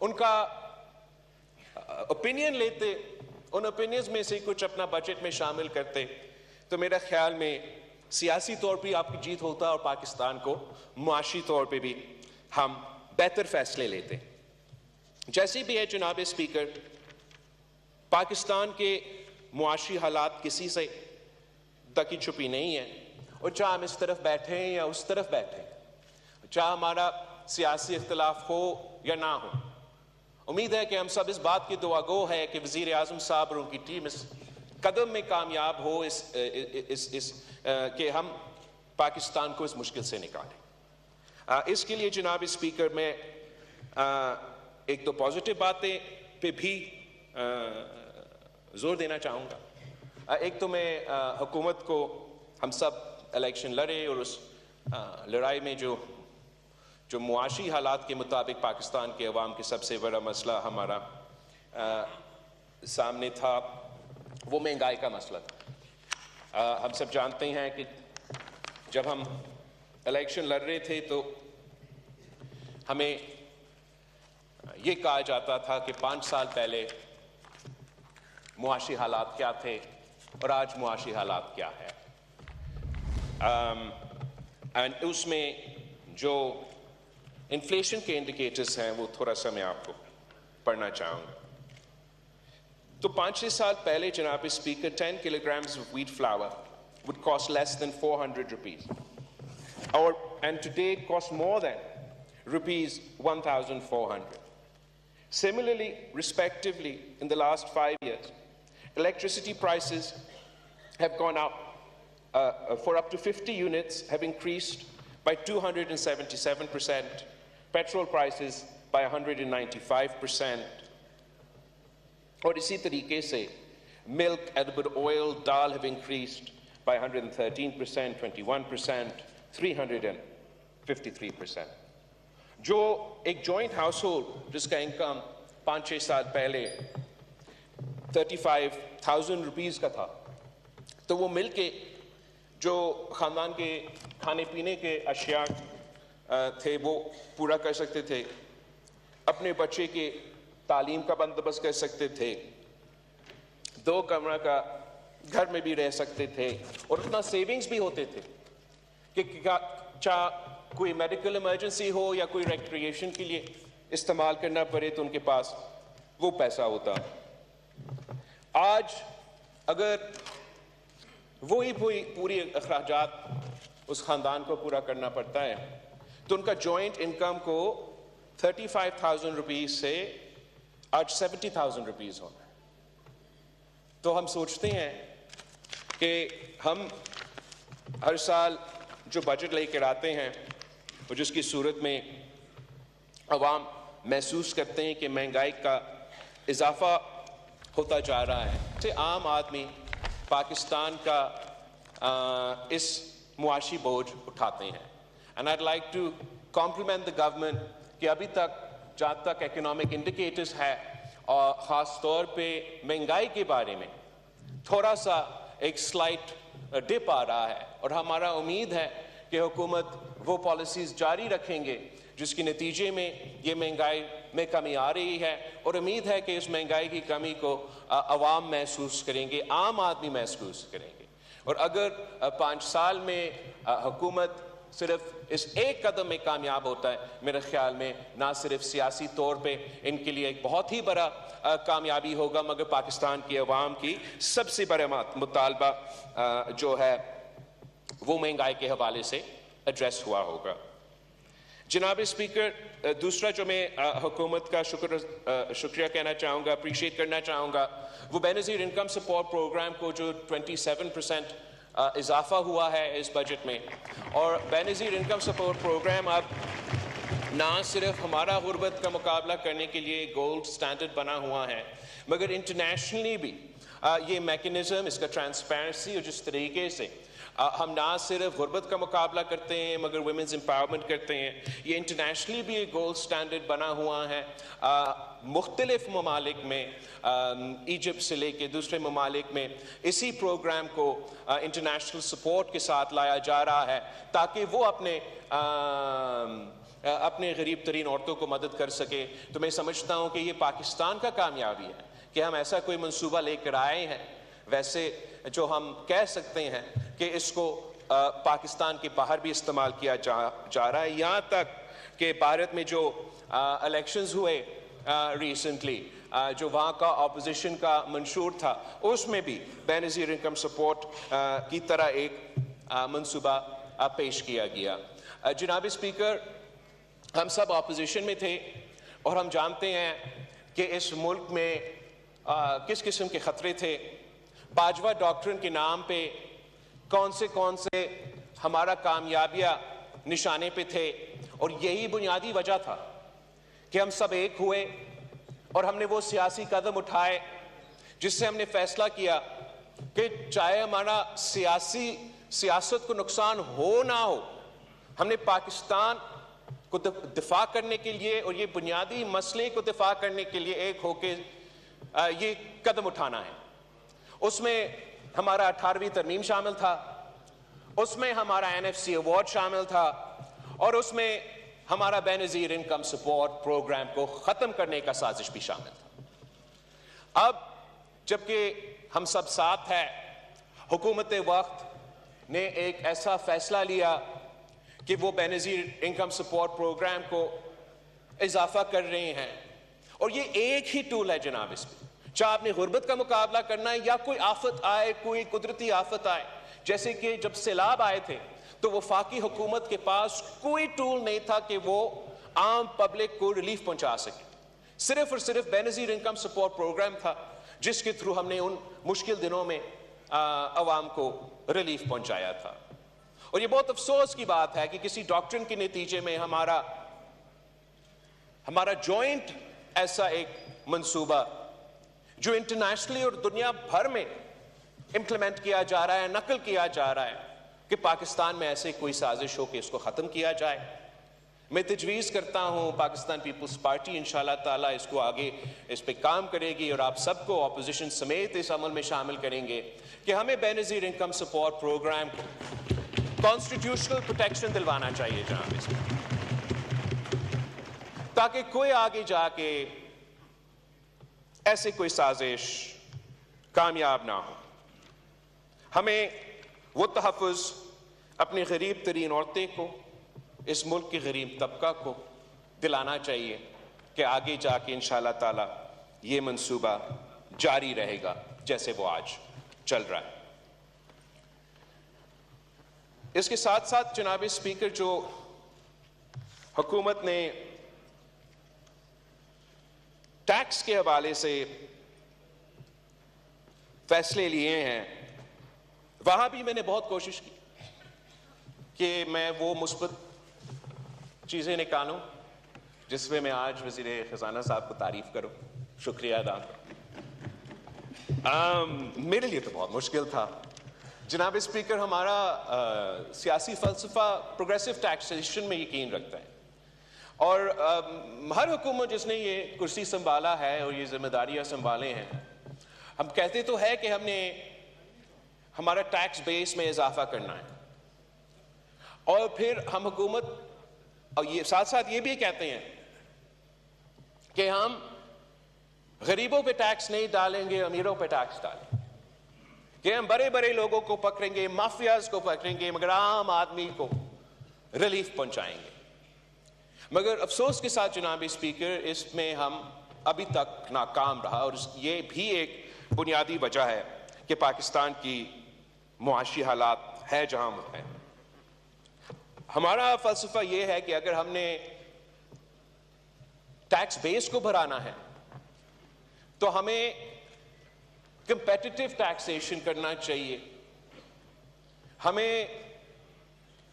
ان کا اوپینین لیتے, ان اوپینینز میں سے کچھ اپنا بجٹ میں شامل کرتے, تو میرا خیال میں سیاسی طور پہ آپ کی جیت ہوتا اور پاکستان کو معاشی طور پہ بھی ہم بہتر فیصلے لیتے. جیسے بھی ہے جناب اسپیکر, پاکستان کے معاشی حالات کسی سے تکی چھپی نہیں ہیں, اور چاہے ہم اس طرف بیٹھے ہیں یا اس طرف بیٹھے ہیں, چاہے ہمارا سیاسی اختلاف ہو یا نہ ہو, امید ہے کہ ہم سب اس بات کی دعا گو ہے کہ وزیر اعظم صاحب اور ان کی ٹیم اس قدم میں کامیاب ہو کہ ہم پاکستان کو اس مشکل سے نکالیں. اس کے لیے جناب اسپیکر میں ایک دو پازیٹیو باتیں پہ بھی زور دینا چاہوں گا. ایک تو میں حکومت کو, ہم سب الیکشن لڑے اور اس لڑائی میں جو معاشی حالات کے مطابق پاکستان کے عوام کے سب سے بڑا مسئلہ ہمارا سامنے تھا وہ مہنگائی کا مسئلہ تھا. ہم سب جانتے ہیں کہ جب ہم الیکشن لڑ رہے تھے تو ہمیں یہ کہا جاتا تھا کہ 5 سال پہلے معاشی حالات کیا تھے اور آج معاشی حالات کیا ہے. اس میں جو انفلیشن کے انڈیکیٹرز ہیں وہ تھوڑا سا میں آپ کو پڑھنا چاہوں گا. تو 5-6 سال پہلے جناب speaker 10 kilograms of wheat flour would cost less than 400 rupees, and today it costs more than rupees 1,400. Similarly, respectively, in the last 5 years, electricity prices have gone up for up to 50 units have increased by 277%, petrol prices by 195%, اور اسی طریقے سے milk, edible oil, dal have increased by 113%, 21%, 353%. جو ایک joint house hold جس کا income 5-6 سال پہلے 35,000 روپیز کا تھا, تو وہ مل کے جو خاندان کے کھانے پینے کے اشیاء تھے وہ پورا کر سکتے تھے, اپنے بچے کے تعلیم کا بندوبست کر سکتے تھے, 2 کمرہ کا گھر میں بھی رہ سکتے تھے, اور اتنا سیونگز بھی ہوتے تھے کہ چاہے کوئی میڈیکل ایمرجنسی ہو یا کوئی ریکریشن کے لیے استعمال کرنا پڑے تو ان کے پاس وہ پیسہ ہوتا. آج اگر وہی پوری اخراجات اس خاندان کو پورا کرنا پڑتا ہے تو ان کا جوائنٹ انکم کو 35,000 روپیز سے آج 70,000 روپیز ہونا ہے. تو ہم سوچتے ہیں کہ ہم ہر سال جو بجٹ لے کر آتے ہیں اور جس کی صورت میں عوام محسوس کرتے ہیں کہ مہنگائی کا اضافہ ہوتا جا رہا ہے, سے عام آدمی پاکستان کا اس معاشی بوجھ اٹھاتے ہیں. And I'd like to compliment the government کہ ابھی تک جہاں تک اکنامک انڈیکیٹرز ہے اور خاص طور پہ مہنگائی کے بارے میں تھوڑا سا ایک سلائٹ ڈپ آ رہا ہے, اور ہمارا امید ہے کہ حکومت وہ پالیسیز جاری رکھیں گے جس کے نتیجے میں یہ مہنگائی میں کمی آ رہی ہے, اور امید ہے کہ اس مہنگائی کی کمی کو عوام محسوس کریں گے, عام آدمی محسوس کریں گے. اور اگر 5 سال میں حکومت صرف اس ایک قدم میں کامیاب ہوتا ہے, میرے خیال میں نہ صرف سیاسی طور پہ ان کے لیے ایک بہت ہی بڑا کامیابی ہوگا, مگر پاکستان کی عوام کی سب سے بڑا مطالبہ جو ہے وہ مہنگائی کے حوالے سے ایڈریس ہوا ہوگا. جناب اسپیکر, دوسرا جو میں حکومت کا شکریہ کہنا چاہوں گا, اپریشیٹ کرنا چاہوں گا, وہ بے نظیر انکم سپورٹ پروگرام کو جو 27% اضافہ ہوا ہے اس بجٹ میں. اور بے نظیر انکم سپورٹ پروگرام اب نہ صرف ہمارا غربت کا مقابلہ کرنے کے لیے گولڈ سٹینڈرڈ بنا ہوا ہے, مگر انٹرنیشنلی بھی یہ میکنزم, اس کا ٹرانسپیرنسی, اور جس طریقے سے ہم نہ صرف غربت کا مقابلہ کرتے ہیں مگر ویمنز امپاورمنٹ کرتے ہیں, یہ انٹرنیشنلی بھی ایک گولڈ سٹینڈرڈ بنا ہوا ہے. مختلف ممالک میں, ایجپٹ سے لے کے دوسرے ممالک میں اسی پروگرام کو انٹرنیشنل سپورٹ کے ساتھ لایا جا رہا ہے تاکہ وہ اپنے اپنے غریب ترین عورتوں کو مدد کر سکے، تو میں سمجھتا ہوں کہ یہ پاکستان کا کامیابی ہے کہ ہم ایسا کوئی منصوبہ لے کر آئے ہیں. ویسے جو ہم کہہ سکتے ہیں کہ اس کو پاکستان کے باہر بھی استعمال کیا جا رہا ہے، یہاں تک کہ بھارت میں جو الیکشنز ہوئے ریسنٹلی، جو وہاں کا اپوزیشن کا منشور تھا، اس میں بھی بے نظیر انکم سپورٹ کی طرح ایک منصوبہ پیش کیا گیا. جناب اسپیکر، ہم سب اپوزیشن میں تھے اور ہم جانتے ہیں کہ اس ملک میں کس قسم کے خطرے تھے. باجوہ ڈاکٹرن کے نام پہ کون سے ہمارا کامیابیاں نشانے پہ تھے، اور یہی بنیادی وجہ تھا کہ ہم سب ایک ہوئے اور ہم نے وہ سیاسی قدم اٹھائے جس سے ہم نے فیصلہ کیا کہ چاہے ہمارا سیاست کو نقصان ہو نہ ہو، ہم نے پاکستان کو دفاع کرنے کے لیے اور یہ بنیادی مسئلے کو دفاع کرنے کے لیے ایک ہو کے یہ قدم اٹھانا ہے. اس میں ہمارا 18ویں ترمیم شامل تھا، اس میں ہمارا NFC ایوارڈ شامل تھا، اور اس میں ہمارا بے نظیر انکم سپورٹ پروگرام کو ختم کرنے کا سازش بھی شامل تھا. اب جبکہ ہم سب ساتھ ہیں، حکومت وقت نے ایک ایسا فیصلہ لیا کہ وہ بے نظیر انکم سپورٹ پروگرام کو اضافہ کر رہے ہیں، اور یہ ایک ہی ٹول ہے جناب. اس میں چاہے آپ نے غربت کا مقابلہ کرنا ہے یا کوئی آفت آئے، کوئی قدرتی آفت آئے، جیسے کہ جب سیلاب آئے تھے تو وفاقی حکومت کے پاس کوئی ٹول نہیں تھا کہ وہ عام پبلک کو ریلیف پہنچا سکے. صرف اور صرف بے نظیر انکم سپورٹ پروگرام تھا جس کے تھرو ہم نے ان مشکل دنوں میں عوام کو ریلیف پہنچایا تھا. اور یہ بہت افسوس کی بات ہے کہ کسی ڈاکٹرن کے نتیجے میں ہمارا جوائنٹ ایسا ایک منصوبہ جو انٹرنیشنلی اور دنیا بھر میں امپلیمنٹ کیا جا رہا ہے، نقل کیا جا رہا ہے، کہ پاکستان میں ایسے کوئی سازش ہو کہ اس کو ختم کیا جائے. میں تجویز کرتا ہوں پاکستان پیپلز پارٹی انشاءاللہ تعالیٰ اس کو آگے اس پہ کام کرے گی، اور آپ سب کو اپوزیشن سمیت اس عمل میں شامل کریں گے کہ ہمیں بے نظیر انکم سپورٹ پروگرام کو کانسٹیٹیوشنل پروٹیکشن دلوانا چاہیے جناب، اس میں تاکہ کوئی آگے جا کے ایسے کوئی سازش کامیاب نہ ہو. ہمیں وہ تحفظ اپنی غریب ترین عورتیں کو، اس ملک کے غریب طبقہ کو دلانا چاہیے کہ آگے جا کے انشاءاللہ تعالی یہ منصوبہ جاری رہے گا جیسے وہ آج چل رہا ہے. اس کے ساتھ ساتھ جناب اسپیکر، جو حکومت نے ٹیکس کے حوالے سے فیصلے لیے ہیں، وہاں بھی میں نے بہت کوشش کی کہ میں وہ مثبت چیزیں نکالوں جس میں آج وزیر خزانہ صاحب کو تعریف کروں، شکریہ ادا کروں. میرے لیے تو بہت مشکل تھا جناب اسپیکر. ہمارا سیاسی فلسفہ پروگریسو ٹیکسیشن میں یقین رکھتا ہے، اور ہر حکومت جس نے یہ کرسی سنبھالا ہے اور یہ ذمہ داریاں سنبھالے ہیں، ہم کہتے تو ہے کہ ہم نے ہمارا ٹیکس بیس میں اضافہ کرنا ہے، اور پھر ہم حکومت اور یہ ساتھ ساتھ یہ بھی کہتے ہیں کہ ہم غریبوں پہ ٹیکس نہیں ڈالیں گے، امیروں پہ ٹیکس ڈالیں گے، کہ ہم بڑے بڑے لوگوں کو پکڑیں گے، مافیاز کو پکڑیں گے، مگر عام آدمی کو ریلیف پہنچائیں گے. مگر افسوس کے ساتھ جناب اسپیکر، اس میں ہم ابھی تک ناکام رہا، اور یہ بھی ایک بنیادی وجہ ہے کہ پاکستان کی معاشی حالات ہے جہاں ہے. ہمارا فلسفہ یہ ہے کہ اگر ہم نے ٹیکس بیس کو بڑھانا ہے تو ہمیں کمپیٹیٹو ٹیکسیشن کرنا چاہیے، ہمیں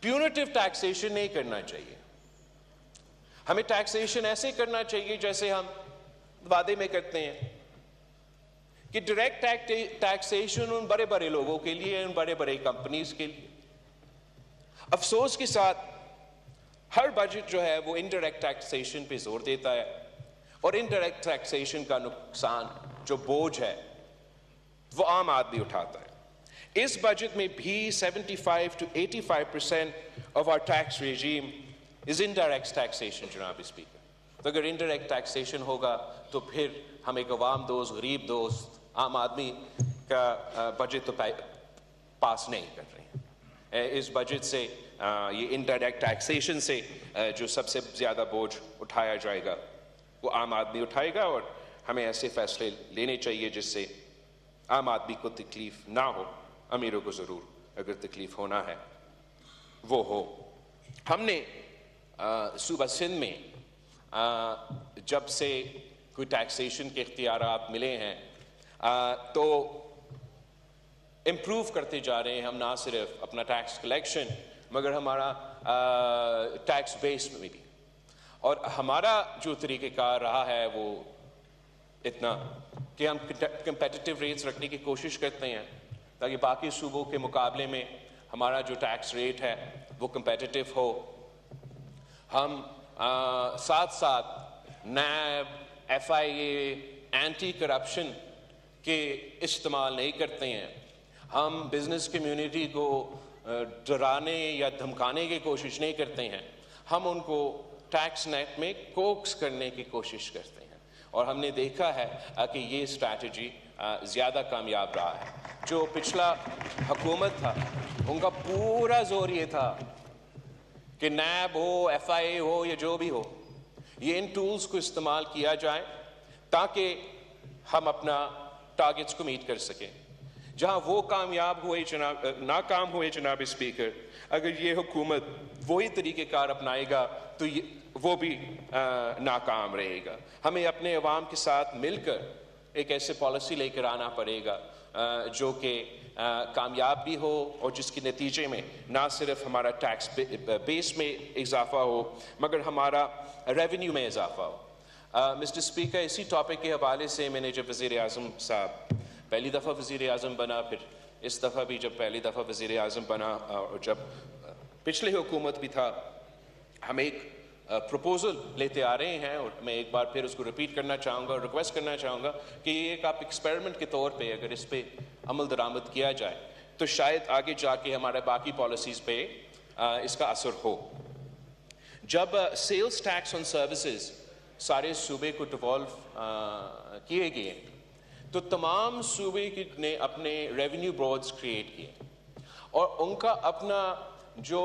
پیونیٹو ٹیکسیشن نہیں کرنا چاہیے. ہمیں ٹیکسیشن ایسے کرنا چاہیے جیسے ہم وعدے میں کرتے ہیں کہ ڈائریکٹ ٹیکسیشن ان بڑے بڑے لوگوں کے لیے، ان بڑے بڑے کمپنیز کے لیے. افسوس کے ساتھ ہر بجٹ جو ہے وہ انڈائریکٹ ٹیکسیشن پہ زور دیتا ہے، اور انڈائریکٹ ٹیکسیشن کا نقصان جو بوجھ ہے وہ عام آدمی اٹھاتا ہے. اس بجٹ میں بھی 75 to 85% of our tax regime is indirect taxation جناب اسپیکر. تو اگر انڈائریکٹ ٹیکسیشن ہوگا تو پھر ہم ایک عوام دوست غریب دوست عام آدمی کا بجٹ تو پاس نہیں کر رہے ہیں. اس بجٹ سے یہ انڈائریکٹ ٹیکسیشن سے جو سب سے زیادہ بوجھ اٹھایا جائے گا وہ عام آدمی اٹھائے گا, اور ہمیں ایسے فیصلے لینے چاہیے جس سے عام آدمی کو تکلیف نہ ہو, امیروں کو ضرور اگر تکلیف ہونا ہے وہ ہو. ہم نے صوبہ سندھ میں جب سے کوئی ٹیکسیشن کے اختیارات ملے ہیں تو امپروو کرتے جا رہے ہیں ہم, نہ صرف اپنا ٹیکس کلیکشن مگر ہمارا ٹیکس بیس میں بھی. اور ہمارا جو طریقہ کار رہا ہے وہ اتنا کہ ہم کمپیٹیٹیو ریٹس رکھنے کی کوشش کرتے ہیں تاکہ باقی صوبوں کے مقابلے میں ہمارا جو ٹیکس ریٹ ہے وہ کمپیٹیٹیو ہو. ہم ساتھ ساتھ نیب, ایف آئی اے, اینٹی کرپشن کے استعمال نہیں کرتے ہیں. ہم بزنس کمیونٹی کو ڈرانے یا دھمکانے کی کوشش نہیں کرتے ہیں, ہم ان کو ٹیکس نیٹ میں کوکس کرنے کی کوشش کرتے ہیں. اور ہم نے دیکھا ہے کہ یہ اسٹریٹجی زیادہ کامیاب رہا ہے. جو پچھلا حکومت تھا ان کا پورا زور یہ تھا کہ نیب ہو, ایف آئی اے ہو یا جو بھی ہو, یہ ان ٹولز کو استعمال کیا جائے تاکہ ہم اپنا ٹارگٹس کو میٹ کر سکیں. جہاں وہ کامیاب ہوئے ناکام ہوئے جناب اسپیکر, اگر یہ حکومت وہی طریقہ کار اپنائے گا تو وہ بھی ناکام رہے گا. ہمیں اپنے عوام کے ساتھ مل کر ایک ایسے پالیسی لے کر آنا پڑے گا جو کہ کامیاب بھی ہو اور جس کے نتیجے میں نہ صرف ہمارا ٹیکس بیس میں اضافہ ہو مگر ہمارا ریونیو میں اضافہ ہو. مسٹر اسپیکر, اسی ٹاپک کے حوالے سے میں نے جب وزیر اعظم صاحب پہلی دفعہ وزیر اعظم بنا, پھر اس دفعہ بھی جب پہلی دفعہ وزیر اعظم بنا اور جب پچھلی حکومت بھی تھا, ہم ایک پروپوزل لیتے آ رہے ہیں اور میں ایک بار پھر اس کو ریپیٹ کرنا چاہوں گا اور ریکویسٹ کرنا چاہوں گا کہ یہ ایک آپ ایکسپیریمنٹ کے طور پہ اگر اس پہ عمل درآمد کیا جائے تو شاید آگے جا کے ہمارے باقی پالیسیز پہ اس کا اثر ہو. جب سیلز ٹیکس آن سروسز سارے صوبے کو ڈیوالو کیے گئے تو تمام صوبے نے اپنے ریونیو بورڈز کریٹ کیے اور ان کا اپنا جو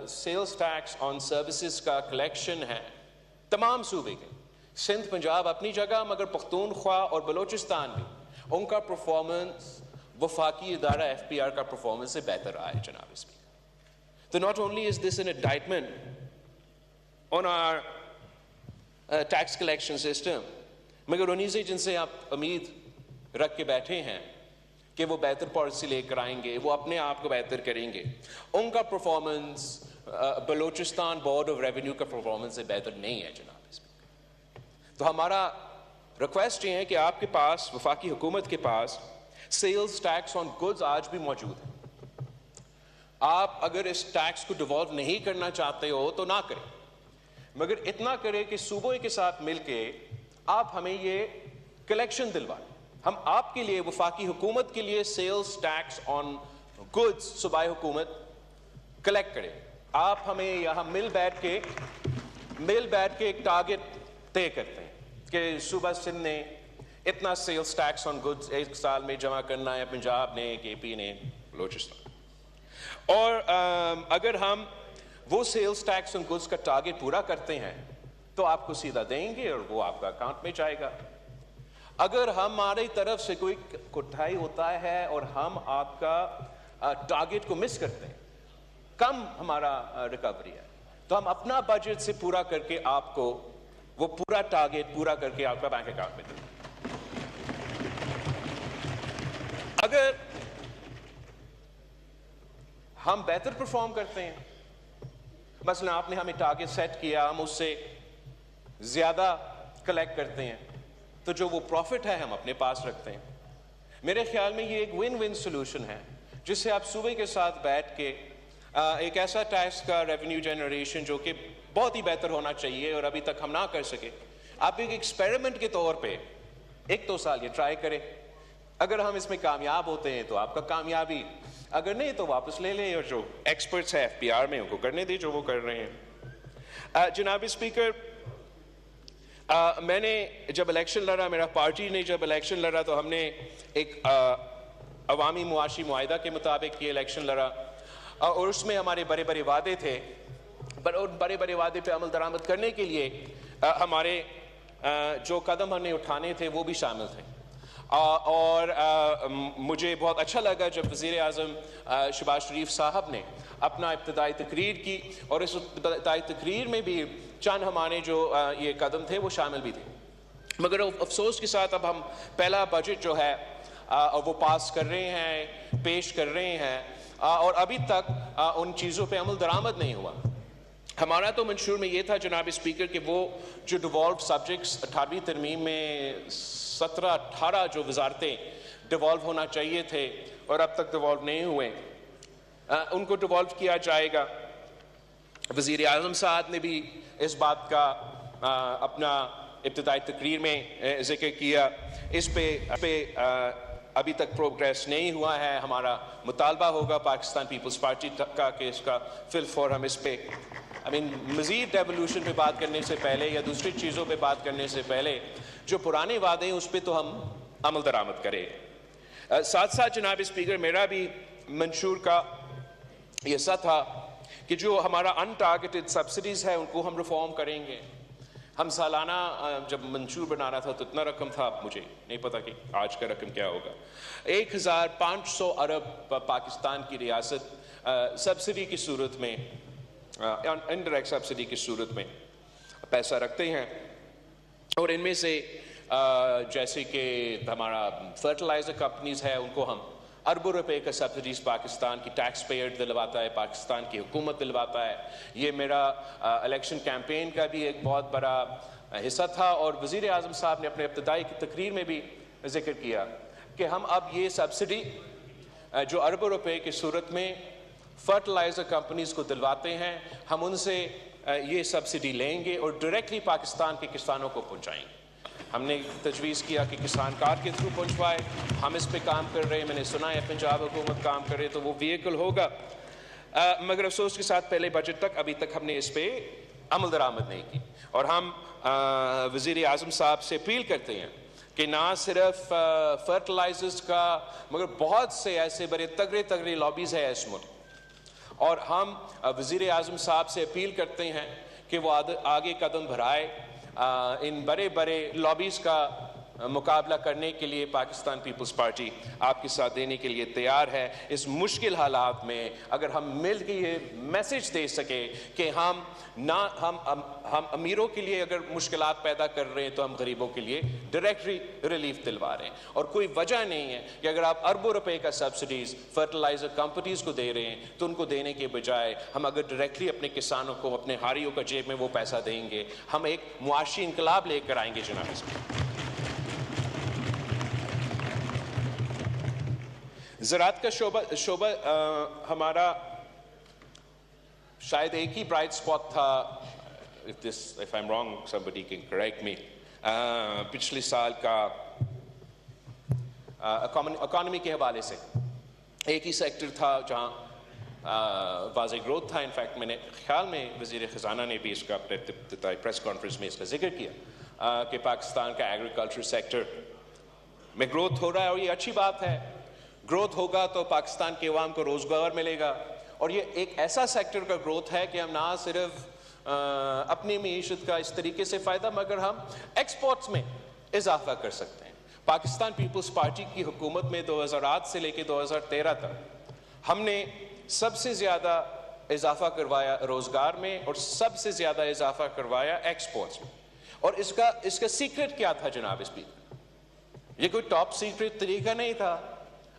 سیلز ٹیکس آن سروسز کا کلیکشن ہے تمام صوبے کے, سندھ پنجاب اپنی جگہ مگر پختونخوا اور بلوچستان بھی, ان کا پرفارمنس وفاقی ادارہ ایف پی آر کا پرفارمنس سے بہتر رہا ہے جناب اسپیکر. تو not only is this an indictment on our tax collection system, مگر انہیں سے جن سے آپ امید رکھ کے بیٹھے ہیں کہ وہ بہتر پالیسی لے کر آئیں گے, وہ اپنے آپ کو بہتر کریں گے, ان کا performance Balochistan board of revenue کا پرفارمنس سے بہتر نہیں ہے جناب اسپیکر. تو ہمارا ریکویسٹ یہ ہے کہ آپ کے پاس, وفاقی حکومت کے پاس سیلز ٹیکس آن گڈز آج بھی موجود ہے. آپ اگر اس ٹیکس کو ڈیوالو نہیں کرنا چاہتے ہو تو نہ کریں, مگر اتنا کریں کہ صوبوں کے ساتھ مل کے آپ ہمیں یہ کلیکشن دلوائیں. ہم آپ کے لیے, وفاقی حکومت کے لیے سیلز ٹیکس آن گڈز صوبائی حکومت کلیکٹ کریں. آپ ہمیں یہاں مل بیٹھ کے ایک ٹارگٹ طے کرتے ہیں کہ صوبہ سندھ نے اتنا سیلز ٹیکس آن گڈز ایک سال میں جمع کرنا ہے, پنجاب نے, کے پی نے, بلوچستان. اور اگر ہم وہ سیلز ٹیکس آن گڈز کا ٹارگٹ پورا کرتے ہیں تو آپ کو سیدھا دیں گے اور وہ آپ کا اکاؤنٹ میں جائے گا. اگر ہماری طرف سے کوئی کوتاہی ہوتا ہے اور ہم آپ کا ٹارگٹ کو مس کرتے ہیں, کم ہمارا ریکوری ہے, تو ہم اپنا بجٹ سے پورا کر کے آپ کو وہ پورا ٹارگٹ پورا کر کے آپ کا بینک اکاؤنٹ میں دیں. اگر ہم بہتر پرفارم کرتے ہیں, مثلا آپ نے ہمیں ٹارگٹ سیٹ کیا, ہم اس سے زیادہ کلیکٹ کرتے ہیں, تو جو وہ پروفٹ ہے ہم اپنے پاس رکھتے ہیں. میرے خیال میں یہ ایک ون ون سولوشن ہے جس سے آپ صوبے کے ساتھ بیٹھ کے ایک ایسا ٹیکس کا ریونیو جنریشن جو کہ بہت ہی بہتر ہونا چاہیے اور ابھی تک ہم نہ کر سکے, آپ ایک ایکسپیریمنٹ کے طور پہ 1-2 سال یہ ٹرائی کریں. اگر ہم اس میں کامیاب ہوتے ہیں تو آپ کا کامیابی, اگر نہیں تو واپس لے لیں اور جو ایکسپرٹس ہیں ایف پی آر میں ان کو کرنے دیں جو وہ کر رہے ہیں. جناب اسپیکر، میں نے جب الیکشن لڑا، میرا پارٹی نے جب الیکشن لڑا تو ہم نے ایک عوامی معاشی معاہدہ کے مطابق یہ الیکشن لڑا، اور اس میں ہمارے بڑے بڑے وعدے تھے، پر ان بڑے بڑے وعدے پہ عمل درآمد کرنے کے لیے ہمارے جو قدم ہم نے اٹھانے تھے وہ بھی شامل تھے۔ اور مجھے بہت اچھا لگا جب وزیر اعظم شہباز شریف صاحب نے اپنا ابتدائی تقریر کی، اور اس ابتدائی تقریر میں بھی چند ہمارے جو یہ قدم تھے وہ شامل بھی تھے، مگر افسوس کے ساتھ اب ہم پہلا بجٹ جو ہے وہ پاس کر رہے ہیں، پیش کر رہے ہیں، اور ابھی تک ان چیزوں پہ عمل درآمد نہیں ہوا۔ ہمارا تو منشور میں یہ تھا جناب اسپیکر کہ وہ جو ڈیوالوڈ سبجیکٹس 18ویں ترمیم میں 17-18 جو وزارتیں ڈیوالو ہونا چاہیے تھے اور اب تک ڈیوالو نہیں ہوئے، ان کو ڈیوالو کیا جائے گا۔ وزیر اعظم صاحب نے بھی اس بات کا اپنا ابتدائی تقریر میں ذکر کیا۔ اس پہ ابھی تک پروگریس نہیں ہوا ہے۔ ہمارا مطالبہ ہوگا پاکستان پیپلز پارٹی کا کہ اس کا فی الفور ہم اس پہ مزید ڈیولوشن پہ بات کرنے سے پہلے یا دوسری چیزوں پہ بات کرنے سے پہلے جو پرانے وعدے ہیں اس پہ تو ہم عمل درآمد کریں۔ ساتھ ساتھ جناب اسپیکر، میرا بھی منشور کا یہ حصہ تھا کہ جو ہمارا ان ٹارگیٹڈ سبسڈیز ہے ان کو ہم ریفارم کریں گے۔ ہم سالانہ جب منشور بنانا تھا تو اتنا رقم تھا، مجھے نہیں پتا کہ آج کا رقم کیا ہوگا، 1500 ارب پاکستان کی ریاست سبسڈی کی صورت میں، انڈائریکٹ سبسڈی کی صورت میں پیسہ رکھتے ہیں، اور ان میں سے جیسے کہ ہمارا فرٹیلائزر کمپنیز ہے ان کو ہم اربوں روپے کا سبسڈیز پاکستان کی ٹیکس پیئر دلواتا ہے، پاکستان کی حکومت دلواتا ہے۔ یہ میرا الیکشن کیمپین کا بھی ایک بہت بڑا حصہ تھا، اور وزیر اعظم صاحب نے اپنے ابتدائی کی تقریر میں بھی ذکر کیا کہ ہم اب یہ سبسڈی جو اربوں روپے کی صورت میں فرٹیلائزر کمپنیز کو دلواتے ہیں، ہم ان سے یہ سبسڈی لیں گے اور ڈائریکٹلی پاکستان کے کسانوں کو پہنچائیں گے۔ ہم نے تجویز کیا کہ کسان کار کے تھرو پہنچوائے، ہم اس پہ کام کر رہے ہیں، میں نے سنا ہے پنجاب حکومت کام کر رہے تو وہ ویکل ہوگا، مگر افسوس کے ساتھ پہلے بجٹ تک ابھی تک ہم نے اس پہ عمل درآمد نہیں کی۔ اور ہم وزیر اعظم صاحب سے اپیل کرتے ہیں کہ نہ صرف فرٹیلائزرز کا مگر بہت سے ایسے بڑے تگڑے لابیز ہیں اس ملک، اور ہم وزیر اعظم صاحب سے اپیل کرتے ہیں کہ وہ آگے قدم بڑھائے۔ ان بڑے لابیز کا مقابلہ کرنے کے لیے پاکستان پیپلز پارٹی آپ کے ساتھ دینے کے لیے تیار ہے۔ اس مشکل حالات میں اگر ہم مل کے یہ میسج دے سکے کہ ہم امیروں کے لیے اگر مشکلات پیدا کر رہے ہیں تو ہم غریبوں کے لیے ڈائریکٹلی ریلیف دلوا رہے ہیں، اور کوئی وجہ نہیں ہے کہ اگر آپ اربوں روپے کا سبسڈیز فرٹیلائزر کمپنیز کو دے رہے ہیں تو ان کو دینے کے بجائے ہم اگر ڈائریکٹلی اپنے کسانوں کو، اپنے ہاریوں کا جیب میں وہ پیسہ دیں گے، ہم ایک معاشی انقلاب لے کر آئیں گے جناب اسپیکر۔ زراعت کا شعبہ ہمارا شاید ایک ہی برائٹ اسپاٹ تھا، if I'm wrong somebody can correct me، پچھلے سال کا اکانومی کے حوالے سے ایک ہی سیکٹر تھا جہاں واضح گروتھ تھا۔ انفیکٹ میں نے خیال میں وزیر خزانہ نے بھی اس کا اپنے ابتدائی پریس کانفرنس میں اس کا ذکر کیا کہ پاکستان کا ایگریکلچر سیکٹر میں گروتھ ہو رہا ہے، اور یہ اچھی بات ہے۔ گروتھ ہوگا تو پاکستان کے عوام کو روزگار ملے گا، اور یہ ایک ایسا سیکٹر کا گروتھ ہے کہ ہم نہ صرف اپنی معیشت کا اس طریقے سے فائدہ مگر ہم ایکسپورٹس میں اضافہ کر سکتے ہیں۔ پاکستان پیپلز پارٹی کی حکومت میں 2008 سے لے کے 2013 تک ہم نے سب سے زیادہ اضافہ کروایا روزگار میں، اور سب سے زیادہ اضافہ کروایا ایکسپورٹس میں۔ اور اس کا سیکرٹ کیا تھا جناب اسپیکر؟ یہ کوئی ٹاپ سیکرٹ طریقہ نہیں تھا۔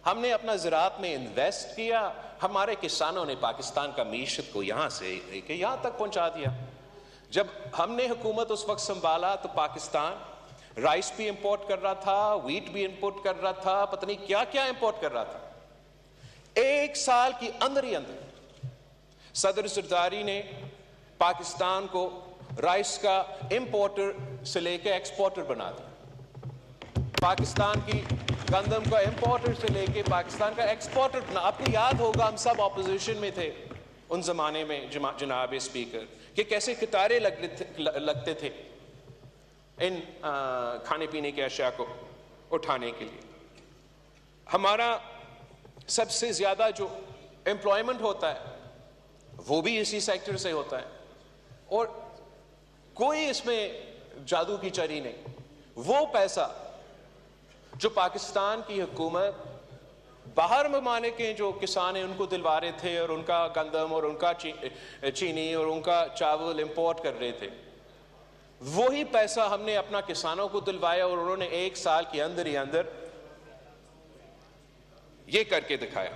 ہم نے اپنا زراعت میں انویسٹ کیا، ہمارے کسانوں نے پاکستان کا معیشت کو یہاں سے لے کے یہاں تک پہنچا دیا۔ جب ہم نے حکومت اس وقت سنبھالا تو پاکستان رائس بھی امپورٹ کر رہا تھا، ویٹ بھی امپورٹ کر رہا تھا، پتہ نہیں کیا کیا امپورٹ کر رہا تھا۔ ایک سال کی اندر ہی اندر صدر زرداری نے پاکستان کو رائس کا امپورٹر سے لے کے ایکسپورٹر بنا دیا، پاکستان کی گندم کا امپورٹر سے لے کے پاکستان کا ایکسپورٹر بنا۔ آپ کو یاد ہوگا ہم سب اپوزیشن میں تھے، ان زمانے میں جناب اسپیکر کہ کیسے قطاریں لگتے تھے ان کھانے پینے کے اشیاء کو اٹھانے کے لیے. ہمارا سب سے زیادہ جو امپلائمنٹ ہوتا ہے وہ بھی اسی سیکٹر سے ہوتا ہے, اور کوئی اس میں جادو کی چری نہیں. وہ پیسہ جو پاکستان کی حکومت باہر ممالک کے جو کسان ہیں ان کو دلوا رہے تھے, اور ان کا گندم اور ان کا چینی اور ان کا چاول امپورٹ کر رہے تھے, وہی پیسہ ہم نے اپنا کسانوں کو دلوایا, اور انہوں نے 1 سال کے اندر ہی اندر یہ کر کے دکھایا.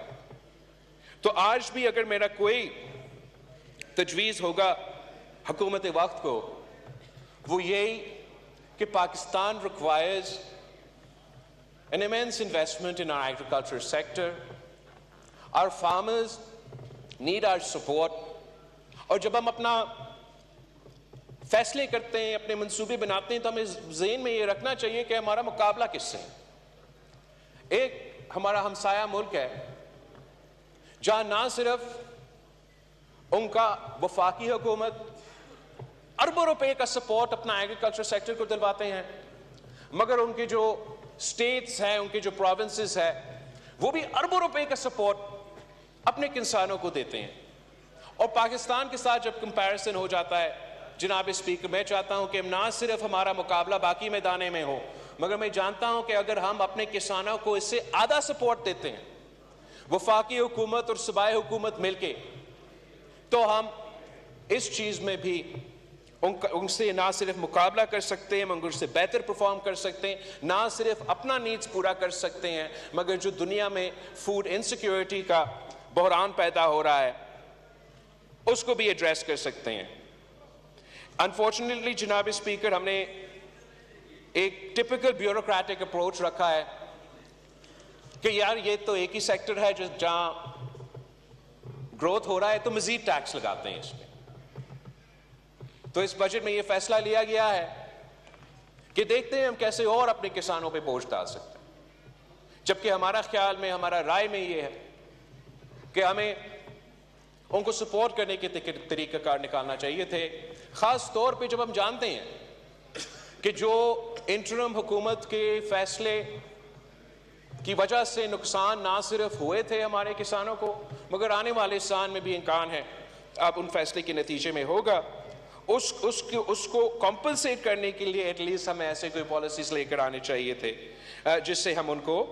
تو آج بھی اگر میرا کوئی تجویز ہوگا حکومت وقت کو, وہ یہی کہ Pakistan requires an immense investment in our agriculture sector. Our farmers need our support. اور جب ہم اپنا فیصلے کرتے ہیں, اپنے منصوبے بناتے ہیں, تو ہمیں ذہن میں یہ رکھنا چاہیے کہ ہمارا مقابلہ کس سے ہے. ایک ہمارا ہمسایہ ملک ہے جہاں نہ صرف ان کا وفاقی حکومت اربوں روپے کا سپورٹ اپنا ایگریکلچر سیکٹر کو دلواتے ہیں, مگر ان کے جو سٹیٹس ہیں, ان کے جو پروونسز ہیں, وہ بھی اربوں روپے کا سپورٹ اپنے کسانوں کو دیتے ہیں. اور پاکستان کے ساتھ جب کمپیریزن ہو جاتا ہے جناب اسپیکر, میں چاہتا ہوں کہ نہ صرف ہمارا مقابلہ باقی میدانے میں ہو, مگر میں جانتا ہوں کہ اگر ہم اپنے کسانوں کو اس سے آدھا سپورٹ دیتے ہیں, وفاقی حکومت اور صوبائی حکومت مل کے, تو ہم اس چیز میں بھی ان سے نہ صرف مقابلہ کر سکتے ہیں مگر ان سے بہتر پرفارم کر سکتے ہیں. نہ صرف اپنا نیڈز پورا کر سکتے ہیں, مگر جو دنیا میں فوڈ انسیکیورٹی کا بحران پیدا ہو رہا ہے اس کو بھی ایڈریس کر سکتے ہیں. انفارچونیٹلی جناب اسپیکر, ہم نے ایک ٹپیکل بیوروکریٹک اپروچ رکھا ہے کہ یار یہ تو ایک ہی سیکٹر ہے جہاں گروتھ ہو رہا ہے تو مزید ٹیکس لگاتے ہیں اس میں. تو اس بجٹ میں یہ فیصلہ لیا گیا ہے کہ دیکھتے ہیں ہم کیسے اور اپنے کسانوں پہ بوجھ ڈال سکتے ہیں, جبکہ ہمارا خیال میں, ہمارا رائے میں یہ ہے کہ ہمیں ان کو سپورٹ کرنے کے طریقہ کار نکالنا چاہیے تھے, خاص طور پہ جب ہم جانتے ہیں کہ جو انٹرم حکومت کے فیصلے کی وجہ سے نقصان نہ صرف ہوئے تھے ہمارے کسانوں کو, مگر آنے والے سال میں بھی امکان ہے اب ان فیصلے کے نتیجے میں ہوگا. اس کو کمپنسیٹ کرنے کے لیے ایٹ لیسٹ ہمیں ایسے کوئی پالیسیز لے کر آنے چاہیے تھے جس سے ہم ان کو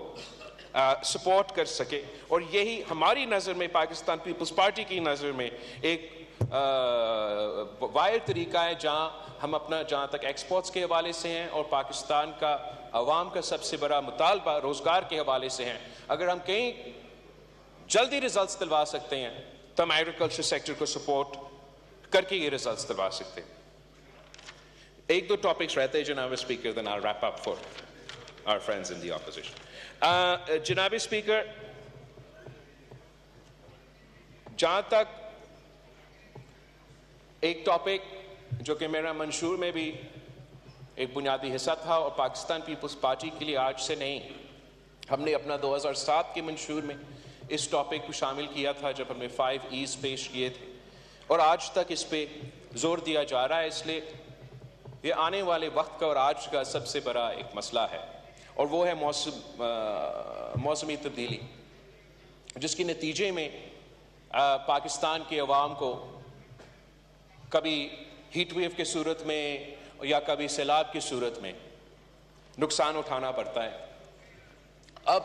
سپورٹ کر سکے. اور یہی ہماری نظر میں, پاکستان پیپلز پارٹی کی نظر میں, ایک واحد طریقہ ہے جہاں ہم اپنا, جہاں تک ایکسپورٹس کے حوالے سے ہیں اور پاکستان کا عوام کا سب سے بڑا مطالبہ روزگار کے حوالے سے ہیں, اگر ہم کہیں جلدی ریزلٹس دلوا سکتے ہیں تو ہم ایگریکلچر سیکٹر کو سپورٹ کر کے یہ ریزلٹس دلوا سکتے ہیں. ایک دو ٹاپکس رہتے ہیں جناب speaker, then I'll wrap up for our friends in the opposition. جناب اسپیکر, جہاں تک ایک ٹاپک جو کہ میرا منشور میں بھی ایک بنیادی حصہ تھا اور پاکستان پیپلز پارٹی کے لیے آج سے نہیں, ہم نے اپنا 2007 کے منشور میں اس ٹاپک کو شامل کیا تھا جب ہم نے 5 E's پیش کیے تھے, اور آج تک اس پہ زور دیا جا رہا ہے. اس لیے یہ آنے والے وقت کا اور آج کا سب سے بڑا ایک مسئلہ ہے, اور وہ ہے موسمی تبدیلی, جس کے نتیجے میں پاکستان کے عوام کو کبھی ہیٹ ویو کی صورت میں یا کبھی سیلاب کی صورت میں نقصان اٹھانا پڑتا ہے. اب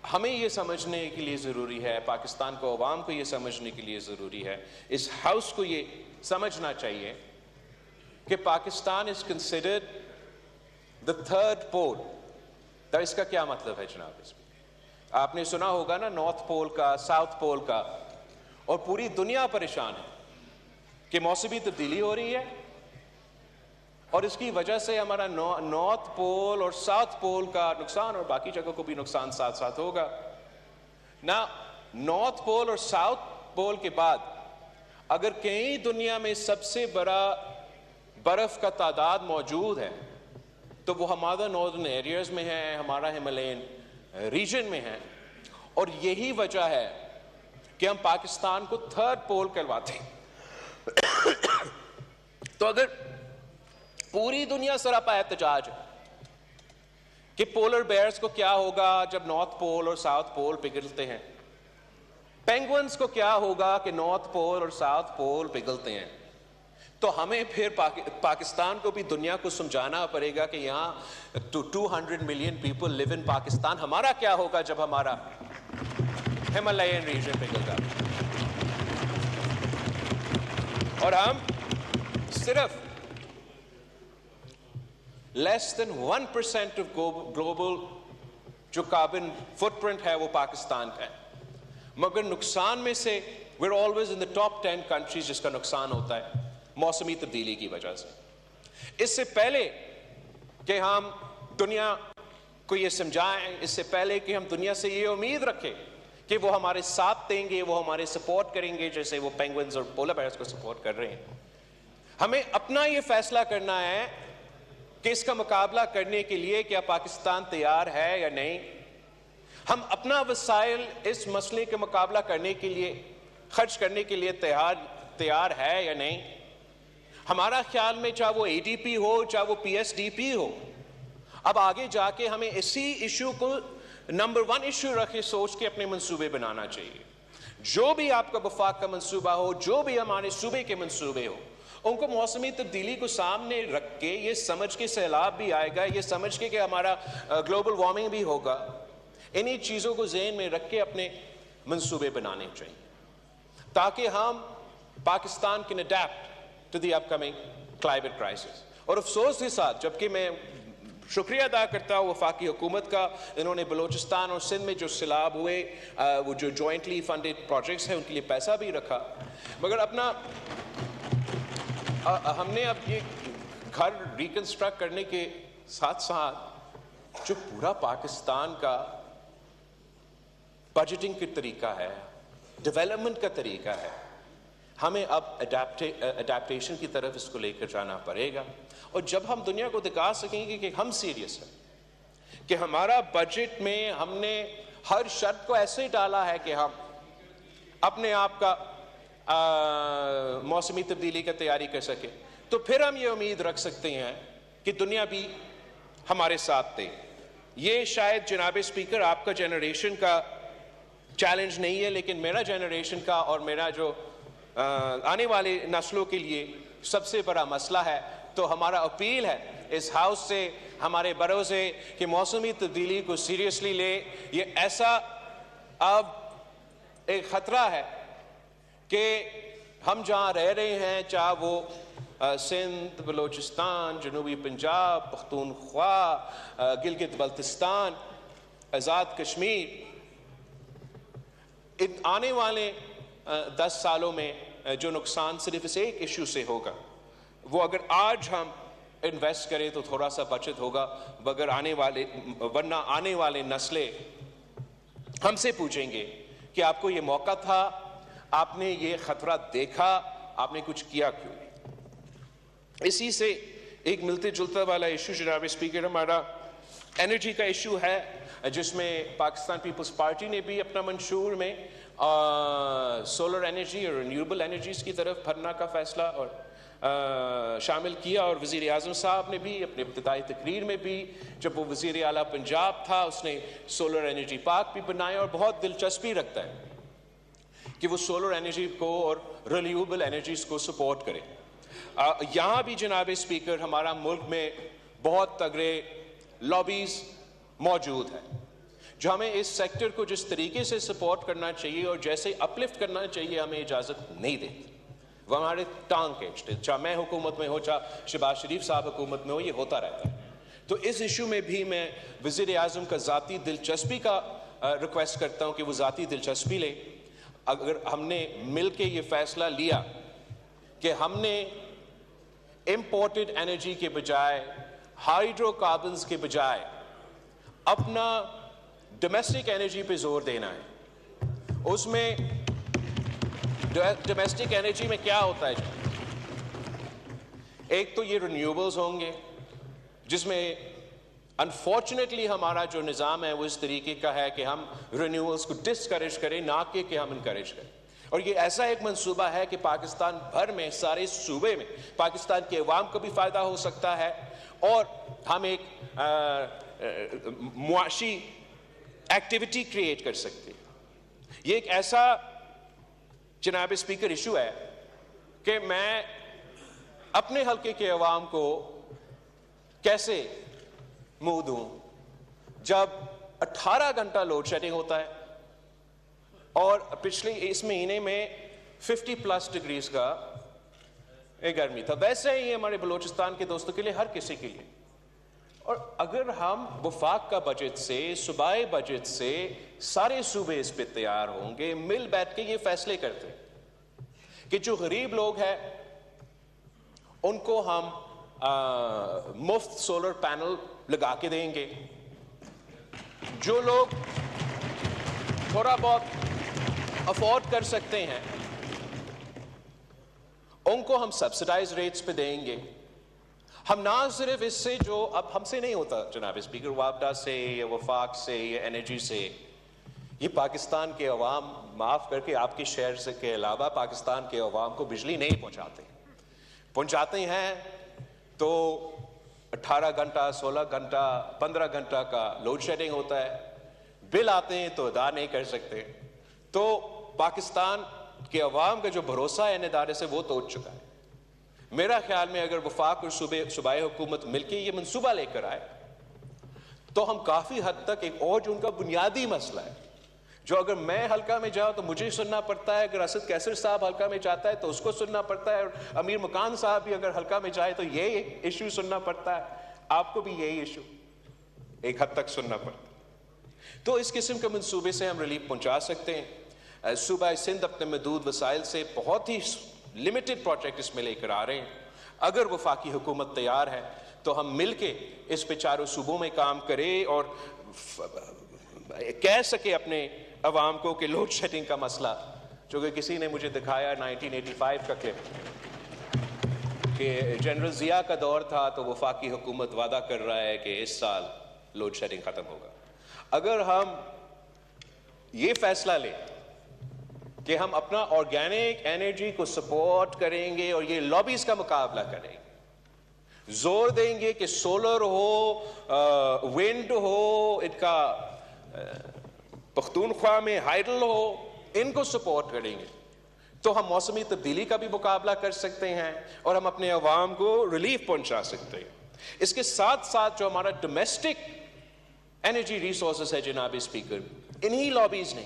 ہمیں یہ سمجھنے کے لیے ضروری ہے, پاکستان کو عوام کو یہ سمجھنے کے لیے ضروری ہے, اس ہاؤس کو یہ سمجھنا چاہیے کہ Pakistan is considered the third pole. تو اس کا کیا مطلب ہے جناب؟ اس میں آپ نے سنا ہوگا نا, نارتھ پول کا, ساؤتھ پول کا, اور پوری دنیا پریشان ہے کہ موسمی تبدیلی ہو رہی ہے, اور اس کی وجہ سے ہمارا نارتھ پول اور ساؤتھ پول کا نقصان اور باقی جگہوں کو بھی نقصان ساتھ ساتھ ہوگا. نا نارتھ پول اور ساؤتھ پول کے بعد اگر کہیں دنیا میں سب سے بڑا برف کا تعداد موجود ہے تو وہ ہمارا ناردرن ایریاز میں ہے, ہمارا ہمالین ریجن میں ہے. اور یہی وجہ ہے کہ ہم پاکستان کو تھرڈ پول کرواتے ہیں. تو اگر پوری دنیا سراپا احتجاج ہے کہ پولر بیئرز کو کیا ہوگا جب نارتھ پول اور ساؤتھ پول پگھلتے ہیں, پینگوئنز کو کیا ہوگا کہ نارتھ پول اور ساؤتھ پول پگھلتے ہیں, تو ہمیں پھر پاکستان کو بھی دنیا کو سمجھانا پڑے گا کہ یہاں 200 ملین پیپل لیو ان پاکستان. ہمارا کیا ہوگا جب ہمارا ہمالیین ریجن پگھل گا, اور ہم صرف لیس دین 1% آف گلوبل جو کاربن فٹ پرنٹ ہے وہ پاکستان کا ہے, مگر نقصان میں سے we're always in the top 10 countries جس کا نقصان ہوتا ہے موسمی تبدیلی کی وجہ سے. اس سے پہلے کہ ہم دنیا کو یہ سمجھائیں, اس سے پہلے کہ ہم دنیا سے یہ امید رکھیں کہ وہ ہمارے ساتھ دیں گے, وہ ہمارے سپورٹ کریں گے جیسے وہ پینگوئنز اور پولر بیئرز کو سپورٹ کر رہے ہیں, ہمیں اپنا یہ فیصلہ کرنا ہے کہ اس کا مقابلہ کرنے کے لیے کیا پاکستان تیار ہے یا نہیں. ہم اپنا وسائل اس مسئلے کا مقابلہ کرنے کے لیے خرچ کرنے کے لیے تیار ہے یا نہیں. ہمارا خیال میں چاہے وہ ADP ہو چاہے وہ PSDP ہو, اب آگے جا کے ہمیں اسی ایشو کو نمبر 1 ایشو رکھے سوچ کے اپنے منصوبے بنانا چاہیے. جو بھی آپ کا وفاق کا منصوبہ ہو, جو بھی ہمارے صوبے کے منصوبے ہو, ان کو موسمی تبدیلی کو سامنے رکھ کے یہ سمجھ کے سیلاب بھی آئے گا, یہ سمجھ کے کہ ہمارا گلوبل وارمنگ بھی ہوگا, انہی چیزوں کو ذہن میں رکھ کے اپنے منصوبے بنانے چاہیے تاکہ ہم Pakistan can adapt to the upcoming climate crisis. اور افسوس کے ساتھ, جبکہ میں شکریہ ادا کرتا ہوں وفاقی حکومت کا, انہوں نے بلوچستان اور سندھ میں جو سیلاب ہوئے وہ جو جوائنٹلی فنڈڈ پروجیکٹس ہیں ان کے لیے پیسہ بھی رکھا, مگر اپنا ہم نے اب یہ گھر ریکنسٹرکٹ کرنے کے ساتھ ساتھ جو پورا پاکستان کا بجٹنگ کا طریقہ ہے, ڈیولپمنٹ کا طریقہ ہے, ہمیں اب اڈیپٹیشن کی طرف اس کو لے کر جانا پڑے گا. اور جب ہم دنیا کو دکھا سکیں گے کہ ہم سیریس ہیں, کہ ہمارا بجٹ میں ہم نے ہر شرط کو ایسے ہی ڈالا ہے کہ ہم اپنے آپ کا موسمی تبدیلی کا تیاری کر سکے, تو پھر ہم یہ امید رکھ سکتے ہیں کہ دنیا بھی ہمارے ساتھ دے. یہ شاید جناب اسپیکر آپ کا جنریشن کا چیلنج نہیں ہے, لیکن میرا جنریشن کا اور میرا جو آنے والے نسلوں کے لیے سب سے بڑا مسئلہ ہے. تو ہمارا اپیل ہے اس ہاؤس سے, ہمارے بڑوں سے, کہ موسمی تبدیلی کو سیریسلی لے. یہ ایسا اب ایک خطرہ ہے کہ ہم جہاں رہ رہے ہیں, چاہے وہ سندھ, بلوچستان, جنوبی پنجاب, پختونخوا, گلگت بلتستان, آزاد کشمیر, ان آنے والے 10 سالوں میں جو نقصان صرف اس ایک ایشو سے ہوگا, وہ اگر آج ہم انویسٹ کریں تو تھوڑا سا بچت ہوگا, ورنہ آنے والے نسلیں ہم سے پوچھیں گے کہ آپ کو یہ موقع تھا, آپ نے یہ خطرہ دیکھا, آپ نے کچھ کیا کیوں نہیں. اسی سے ایک ملتے جلتا والا ایشو جناب اسپیکر ہمارا انرجی کا ایشو ہے, جس میں پاکستان پیپلز پارٹی نے بھی اپنا منشور میں سولر انرجی اور رینیوبل انرجیز کی طرف بھرنا کا فیصلہ اور شامل کیا. اور وزیر اعظم صاحب نے بھی اپنے ابتدائی تقریر میں بھی, جب وہ وزیر اعلیٰ پنجاب تھا, اس نے سولر انرجی پارک بھی بنایا, اور بہت دلچسپی رکھتا ہے کہ وہ سولر انرجی کو اور رینیوبل انرجیز کو سپورٹ کرے. یہاں بھی جناب اسپیکر ہمارا ملک میں بہت تگڑے لابیز موجود ہیں جو ہمیں اس سیکٹر کو جس طریقے سے سپورٹ کرنا چاہیے اور جیسے اپلفٹ کرنا چاہیے ہمیں اجازت نہیں دیتی. وہ ہمارے ٹانگ کھینچتے, چاہے میں حکومت میں ہو چاہے شہباز شریف صاحب حکومت میں ہو, یہ ہوتا رہتا ہے. تو اس ایشو میں بھی میں وزیر اعظم کا ذاتی دلچسپی کا ریکویسٹ کرتا ہوں کہ وہ ذاتی دلچسپی لے. اگر ہم نے مل کے یہ فیصلہ لیا کہ ہم نے امپورٹڈ انرجی کے بجائے, ہائیڈرو کاربنز کے بجائے اپنا ڈومیسٹک انرجی پہ زور دینا ہے, اس میں ڈومیسٹک انرجی میں کیا ہوتا ہے ایک تو یہ رینیوبلز ہوں گے جس میں انفارچونیٹلی ہمارا جو نظام ہے وہ اس طریقے کا ہے کہ ہم رینیولز کو ڈسکریج کریں، نہ کہ ہم انکریج کریں. اور یہ ایسا ایک منصوبہ ہے کہ پاکستان بھر میں، سارے صوبے میں پاکستان کے عوام کو بھی فائدہ ہو سکتا ہے، اور ہم ایک معاشی ایکٹیویٹی کریٹ کر سکتے ہیں. یہ ایک ایسا جناب اسپیکر ایشو ہے کہ میں اپنے حلقے کے عوام کو کیسے منہ دوں جب 18 گھنٹہ لوڈ شیڈنگ ہوتا ہے اور پچھلے اس مہینے میں 50+ ڈگریز کا گرمی تھا. ویسے ہی ہمارے بلوچستان کے دوستوں کے لیے، ہر کسی کے لیے. اور اگر ہم وفاق کا بجٹ سے، صوبائی بجٹ سے سارے صوبے اس پہ تیار ہوں گے، مل بیٹھ کے یہ فیصلے کرتے ہیں کہ جو غریب لوگ ہیں ان کو ہم مفت سولر پینل لگا کے دیں گے، جو لوگ تھوڑا بہت افورڈ کر سکتے ہیں ان کو ہم سبسڈائز ریٹس پہ دیں گے. ہم نہ صرف اس سے، جو اب ہم سے نہیں ہوتا جناب اسپیکر، وابڈا سے یا وفاق سے یا انرجی سے، یہ پاکستان کے عوام، معاف کر کے آپ کے شہر سے کے علاوہ پاکستان کے عوام کو بجلی نہیں پہنچاتے ہیں تو 18 گھنٹہ، 16 گھنٹہ، 15 گھنٹہ کا لوڈ شیڈنگ ہوتا ہے. بل آتے ہیں تو ادا نہیں کر سکتے. تو پاکستان کے عوام کا جو بھروسہ ہے ان ادارے سے وہ توڑ چکا ہے. میرا خیال میں اگر وفاق اور صوبائی حکومت مل کے یہ منصوبہ لے کر آئے تو ہم کافی حد تک ایک اور جو ان کا بنیادی مسئلہ ہے، جو اگر میں حلقہ میں جاؤں تو مجھے سننا پڑتا ہے، اگر اسد کیسر صاحب حلقہ میں جاتا ہے تو اس کو سننا پڑتا ہے، اور امیر مکان صاحب بھی اگر حلقہ میں جائے تو یہ ایشو سننا پڑتا ہے، آپ کو بھی یہی ایشو ایک حد تک سننا پڑتا ہے. تو اس قسم کے منصوبے سے ہم ریلیف پہنچا سکتے ہیں. صوبہ سندھ اپنے محدود وسائل سے بہت ہی لمیٹڈ پروجیکٹ اس میں لے کر آ رہے ہیں. اگر وفاقی حکومت تیار ہے تو ہم مل کے اس پہ چاروں صوبوں میں کام کریں اور کہہ سکے اپنے عوام کو کہ لوڈ شیڈنگ کا مسئلہ، جو کہ کسی نے مجھے دکھایا 1985 کا کلپ کہ جنرل ضیاء کا دور تھا تو وفاقی حکومت وعدہ کر رہا ہے کہ اس سال لوڈ شیڈنگ ختم ہوگا. اگر ہم یہ فیصلہ لیں کہ ہم اپنا آرگینک انرجی کو سپورٹ کریں گے اور یہ لابیز کا مقابلہ کریں گے، زور دیں گے کہ سولر ہو، ونڈ ہو، ان کا پختونخوا میں ہائیڈل ہو، ان کو سپورٹ کریں گے تو ہم موسمی تبدیلی کا بھی مقابلہ کر سکتے ہیں اور ہم اپنے عوام کو ریلیف پہنچا سکتے ہیں. اس کے ساتھ ساتھ جو ہمارا ڈومیسٹک انرجی ریسورسز ہے جناب اسپیکر، انہی لابیز نے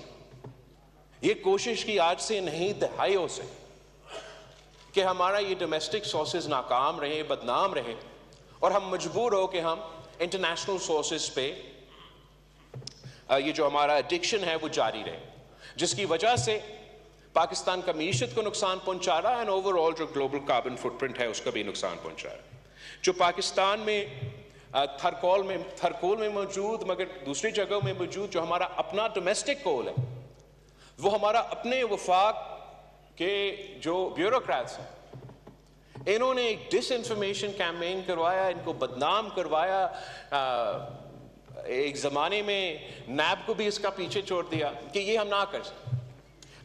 یہ کوشش کی آج سے نہیں دہائیوں سے کہ ہمارا یہ ڈومیسٹک سورسز ناکام رہے، بدنام رہے، اور ہم مجبور ہو کہ ہم انٹرنیشنل سورسز پہ یہ جو ہمارا ایڈکشن ہے وہ جاری رہے، جس کی وجہ سے پاکستان کا معیشت کو نقصان پہنچا رہا ہے، اور اوور آل جو گلوبل کاربن فٹ پرنٹ ہے اس کا بھی نقصان پہنچا رہا ہے. جو پاکستان میں تھرکول میں موجود، مگر دوسری جگہوں میں موجود جو ہمارا اپنا ڈومیسٹک کول ہے، وہ ہمارا اپنے وفاق کے جو بیوروکریٹس ہیں انہوں نے ایک ڈس انفارمیشن کیمپین کروایا، ان کو بدنام کروایا. ایک زمانے میں نیب کو بھی اس کا پیچھے چھوڑ دیا کہ یہ ہم نہ کر سکتے.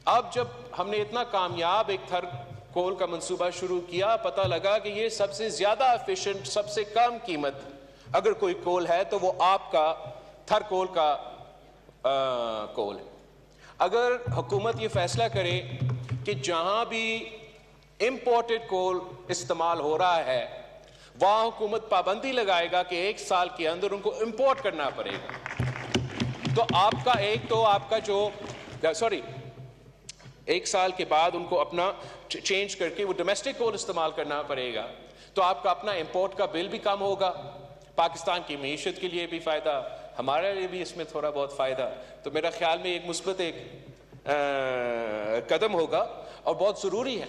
اب جب ہم نے اتنا کامیاب ایک تھر کول کا منصوبہ شروع کیا، پتہ لگا کہ یہ سب سے زیادہ ایفیشنٹ، سب سے کم قیمت اگر کوئی کول ہے تو وہ آپ کا تھر کول کا کول ہے. اگر حکومت یہ فیصلہ کرے کہ جہاں بھی امپورٹڈ کول استعمال ہو رہا ہے وہاں حکومت پابندی لگائے گا کہ 1 سال کے اندر ان کو امپورٹ کرنا پڑے گا، تو آپ کا جو 1 سال کے بعد ان کو اپنا چینج کر کے وہ ڈومیسٹک کول استعمال کرنا پڑے گا، تو آپ کا اپنا امپورٹ کا بل بھی کم ہوگا، پاکستان کی معیشت کے لیے بھی فائدہ، ہمارے لیے بھی اس میں تھوڑا بہت فائدہ. تو میرا خیال میں ایک مثبت قدم ہوگا اور بہت ضروری ہے.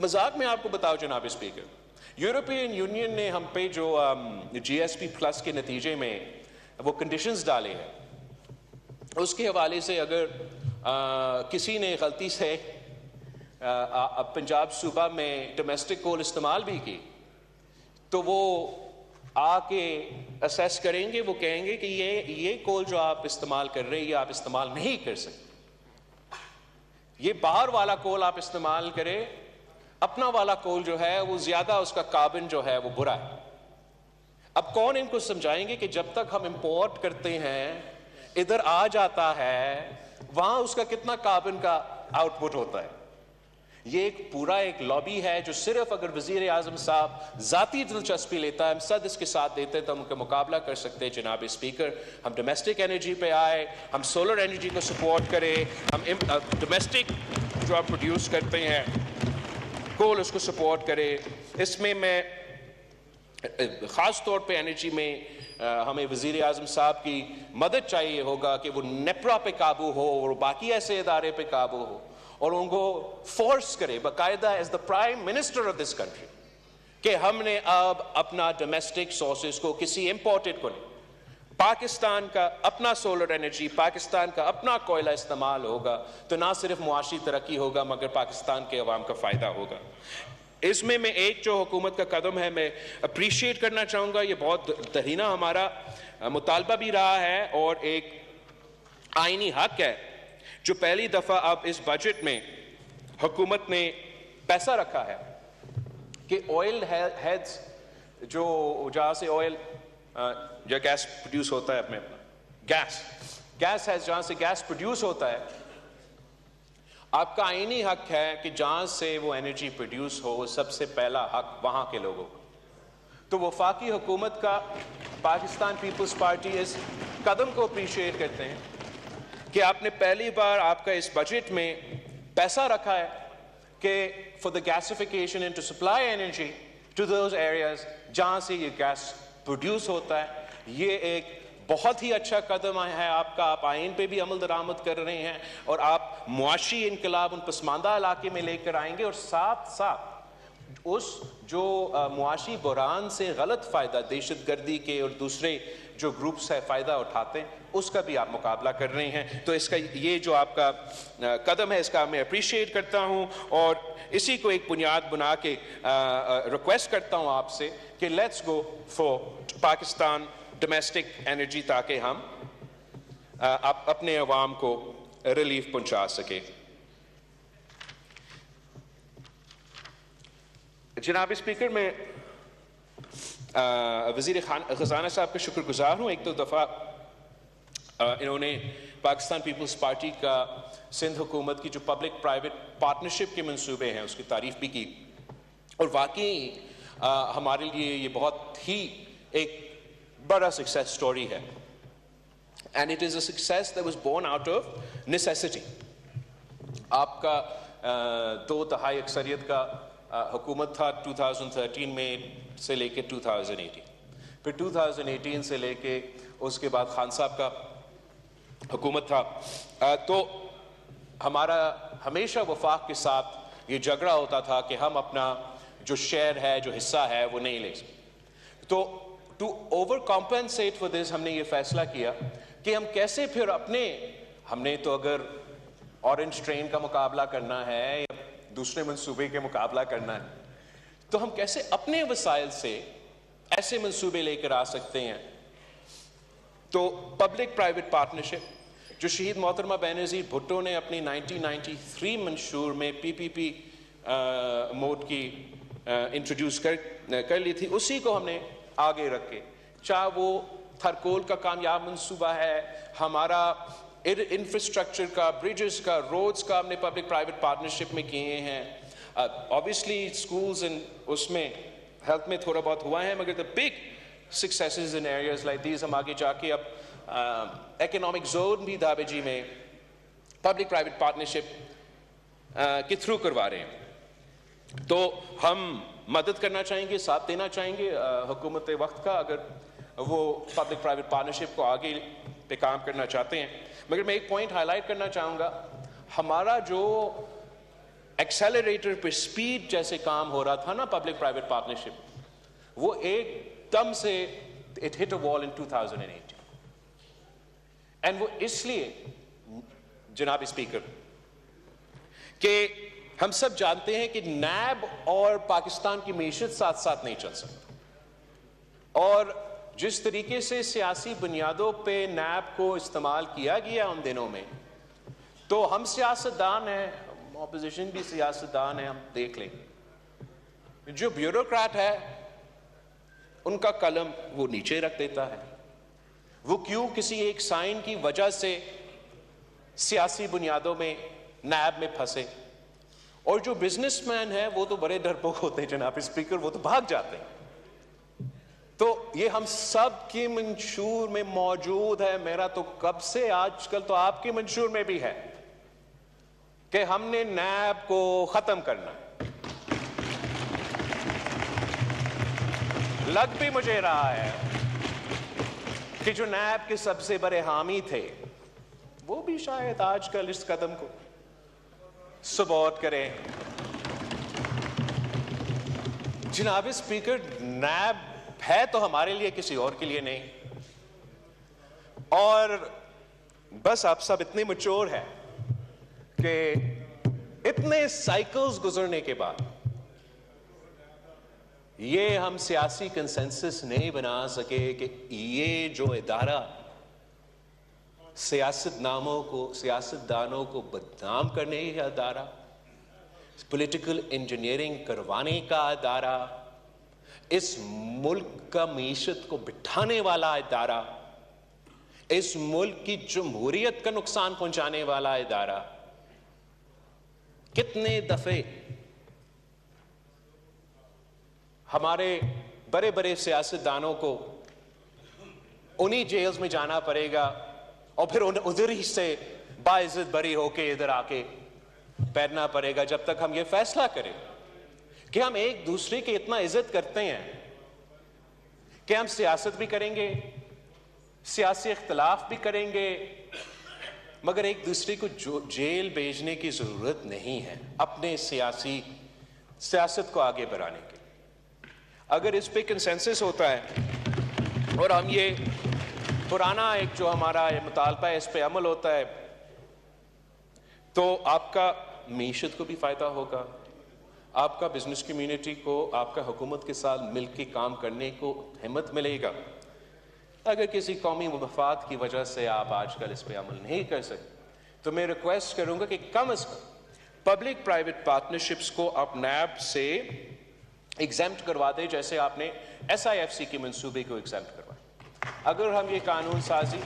مذاق میں آپ کو بتاؤ جناب اسپیکر، یورپین یونین نے ہم پہ جو GSP+ کے نتیجے میں وہ کنڈیشنز ڈالے ہیں، اس کے حوالے سے اگر کسی نے غلطی سے پنجاب صوبہ میں ڈومیسٹک کول استعمال بھی کی تو وہ آ کے اسیس کریں گے, وہ کہیں گے کہ یہ کول جو آپ استعمال کر رہے ہیں یہ آپ استعمال نہیں کر سکتے, یہ باہر والا کول آپ استعمال کریں, اپنا والا کول جو ہے وہ زیادہ اس کا کاربن جو ہے وہ برا ہے. اب کون ان کو سمجھائیں گے کہ جب تک ہم امپورٹ کرتے ہیں ادھر آ جاتا ہے, وہاں اس کا کتنا کاربن کا آؤٹ پٹ ہوتا ہے. یہ ایک پورا ایک لابی ہے جو صرف اگر وزیر اعظم صاحب ذاتی دلچسپی لیتا ہے, ہم صد اس کے ساتھ دیتے ہیں تو ہم ان کا مقابلہ کر سکتے ہیں. جناب اسپیکر, ہم ڈومیسٹک انرجی پہ آئے, ہم سولر انرجی کو سپورٹ کریں, ہم ڈومیسٹک جو آپ پروڈیوس کرتے ہیں کول اس کو سپورٹ کرے. اس میں خاص طور پہ انرجی میں ہمیں وزیر اعظم صاحب کی مدد چاہیے ہوگا کہ وہ نیپرا پہ قابو ہو اور باقی ایسے ادارے پہ قابو ہو, اور ان کو فورس کرے باقاعدہ as the prime minister of this country کہ ہم نے اب اپنا ڈومیسٹک سورسز کو کسی امپورٹڈ کو نہیں, پاکستان کا اپنا سولر انرجی, پاکستان کا اپنا کوئلہ استعمال ہوگا تو نہ صرف معاشی ترقی ہوگا مگر پاکستان کے عوام کا فائدہ ہوگا. اس میں ایک جو حکومت کا قدم ہے میں اپریشیٹ کرنا چاہوں گا, یہ بہت دہینہ ہمارا مطالبہ بھی رہا ہے اور ایک آئینی حق ہے, جو پہلی دفعہ اب اس بجٹ میں حکومت نے پیسہ رکھا ہے کہ آئل ہیڈز جو جہاں سے آئل یا گیس پروڈیوس ہوتا ہے, اپنے گیس ہے جہاں سے گیس پروڈیوس ہوتا ہے, آپ کا آئینی حق ہے کہ جہاں سے وہ انرجی پروڈیوس ہو سب سے پہلا حق وہاں کے لوگوں کو. تو وفاقی حکومت کا پاکستان پیپلز پارٹی اس قدم کو اپریشیٹ کرتے ہیں کہ آپ نے پہلی بار آپ کا اس بجٹ میں پیسہ رکھا ہے کہ for the gasification and to supply energy to those areas جہاں سے یہ گیس پروڈیوس ہوتا ہے. یہ ایک بہت ہی اچھا قدم ہے آپ کا, آپ آئین پہ بھی عمل درآمد کر رہے ہیں اور آپ معاشی انقلاب ان پسماندہ علاقے میں لے کر آئیں گے, اور ساتھ ساتھ اس جو معاشی بحران سے غلط فائدہ دہشت گردی کے اور دوسرے جو گروپس ہے فائدہ اٹھاتے ہیں اس کا بھی آپ مقابلہ کر رہے ہیں. تو اس کا یہ جو آپ کا قدم ہے اس کا میں اپریشیٹ کرتا ہوں, اور اسی کو ایک بنیاد بنا کے ریکویسٹ کرتا ہوں آپ سے کہ let's go for Pakistan domestic energy تاکہ ہم اپنے عوام کو ریلیف پہنچا سکے. جناب اسپیکر, میں وزیر خزانہ صاحب کا شکر گزار ہوں. ایک تو دفعہ انہوں نے پاکستان پیپلز پارٹی کا سندھ حکومت کی جو پبلک پرائیویٹ پارٹنرشپ کے منصوبے ہیں اس کی تعریف بھی کی, اور واقعی ہمارے لیے یہ بہت ہی ایک بڑا سکسیس سٹوری ہے. And it is a success that was born out of necessity. آپ کا 2 تہائی اکثریت کا حکومت تھا 2013 میں سے لے کے 2018, پھر 2018 سے لے کے اس کے بعد خان صاحب کا حکومت تھا. تو ہمارا ہمیشہ وفاق کے ساتھ یہ جھگڑا ہوتا تھا کہ ہم اپنا جو شیئر ہے جو حصہ ہے وہ نہیں لے سکتے. تو to overcompensate for this ہم نے یہ فیصلہ کیا کہ ہم کیسے پھر ہم نے تو اگر اورنج ٹرین کا مقابلہ کرنا ہے یا دوسرے منصوبے کے مقابلہ کرنا ہے تو ہم کیسے اپنے وسائل سے ایسے منصوبے لے کر آ سکتے ہیں. تو پبلک پرائیویٹ پارٹنرشپ جو شہید محترمہ بینظیر بھٹو نے اپنی 1993 منشور میں PPP موڈ کی انٹروڈیوس کر لی تھی, اسی کو ہم نے آگے رکھے. چاہے وہ تھرکول کا کامیاب منصوبہ ہے, ہمارا انفراسٹرکچر کا, بریجز کا, روڈز کا ہم نے پبلک پرائیویٹ پارٹنرشپ میں کیے ہیں. obviously schools اس میں ہیلتھ میں تھوڑا بہت ہوا ہے, مگر the big successes in areas like these ہم آگے جا کے اب اکنامک زون بھی دھابے جی میں پبلک پرائیویٹ پارٹنرشپ کے تھرو کروا رہے ہیں. تو ہم مدد کرنا چاہیں گے, ساتھ دینا چاہیں گے حکومت وقت کا اگر وہ پبلک پرائیویٹ پارٹنرشپ کو آگے پہ کام کرنا چاہتے ہیں. مگر میں ایک پوائنٹ ہائی لائٹ کرنا چاہوں گا, ہمارا جو ایکسیلریٹر پہ سپیڈ جیسے کام ہو رہا تھا نا پبلک پرائیویٹ پارٹنرشپ, وہ ایک دم سے اٹ ہٹ اے وال ان 2018. اینڈ وہ اس لیے جناب اسپیکر کہ ہم سب جانتے ہیں کہ نیب اور پاکستان کی معیشت ساتھ ساتھ نہیں چل سکتی. اور جس طریقے سے سیاسی بنیادوں پہ نیب کو استعمال کیا گیا ان دنوں میں، تو ہم سیاستدان ہیں، اپوزیشن بھی سیاستدان ہیں، ہم دیکھ لیں جو بیوروکریٹ ہے ان کا قلم وہ نیچے رکھ دیتا ہے، وہ کیوں کسی ایک سائن کی وجہ سے سیاسی بنیادوں میں نیب میں پھنسے، اور جو بزنس مین ہے وہ تو بڑے ڈرپوک ہوتے ہیں جناب اسپیکر، وہ تو بھاگ جاتے ہیں۔ تو یہ ہم سب کی منشور میں موجود ہے، میرا تو کب سے، آج کل تو آپ کی منشور میں بھی ہے کہ ہم نے نیب کو ختم کرنا۔ لگ بھی مجھے رہا ہے کہ جو نیب کے سب سے بڑے حامی تھے وہ بھی شاید آج کل اس قدم کو سپورٹ کریں۔ جناب اسپیکر، نیب ہے تو ہمارے لیے، کسی اور کے لیے نہیں، اور بس آپ سب اتنے میچور ہیں کہ اتنے سائیکلز گزرنے کے بعد یہ ہم سیاسی کنسنسس نہیں بنا سکے کہ یہ جو ادارہ سیاستدانوں کو بدنام کرنے کا ادارہ، پولیٹیکل انجینئرنگ کروانے کا ادارہ، اس ملک کا معیشت کو بٹھانے والا ادارہ، اس ملک کی جمہوریت کا نقصان پہنچانے والا ادارہ، کتنے دفعے ہمارے بڑے بڑے سیاستدانوں کو انہی جیلز میں جانا پڑے گا اور پھر ادھر ہی سے باعزت بری ہو کے ادھر آ کے بیٹھنا پڑے گا، جب تک ہم یہ فیصلہ کریں کہ ہم ایک دوسرے کی اتنا عزت کرتے ہیں کہ ہم سیاست بھی کریں گے، سیاسی اختلاف بھی کریں گے، مگر ایک دوسرے کو جیل بھیجنے کی ضرورت نہیں ہے اپنے سیاست کو آگے بڑھانے کے۔ اگر اس پہ کنسنسس ہوتا ہے اور ہم یہ پرانا ایک جو ہمارا یہ مطالبہ ہے اس پہ عمل ہوتا ہے، تو آپ کا معیشت کو بھی فائدہ ہوگا، آپ کا بزنس کمیونٹی کو آپ کا حکومت کے ساتھ مل کے کام کرنے کو ہمت ملے گا۔ اگر کسی قومی مفاد کی وجہ سے آپ آج کل اس پہ عمل نہیں کر سکتے تو میں ریکویسٹ کروں گا کہ کم از کم پبلک پرائیویٹ پارٹنرشپس کو آپ نیب سے ایگزیمپٹ کروا دیں، جیسے آپ نے ایس آئی ایف سی کے منصوبے کو ایگزیمپٹ کروایا۔ اگر ہم یہ قانون سازی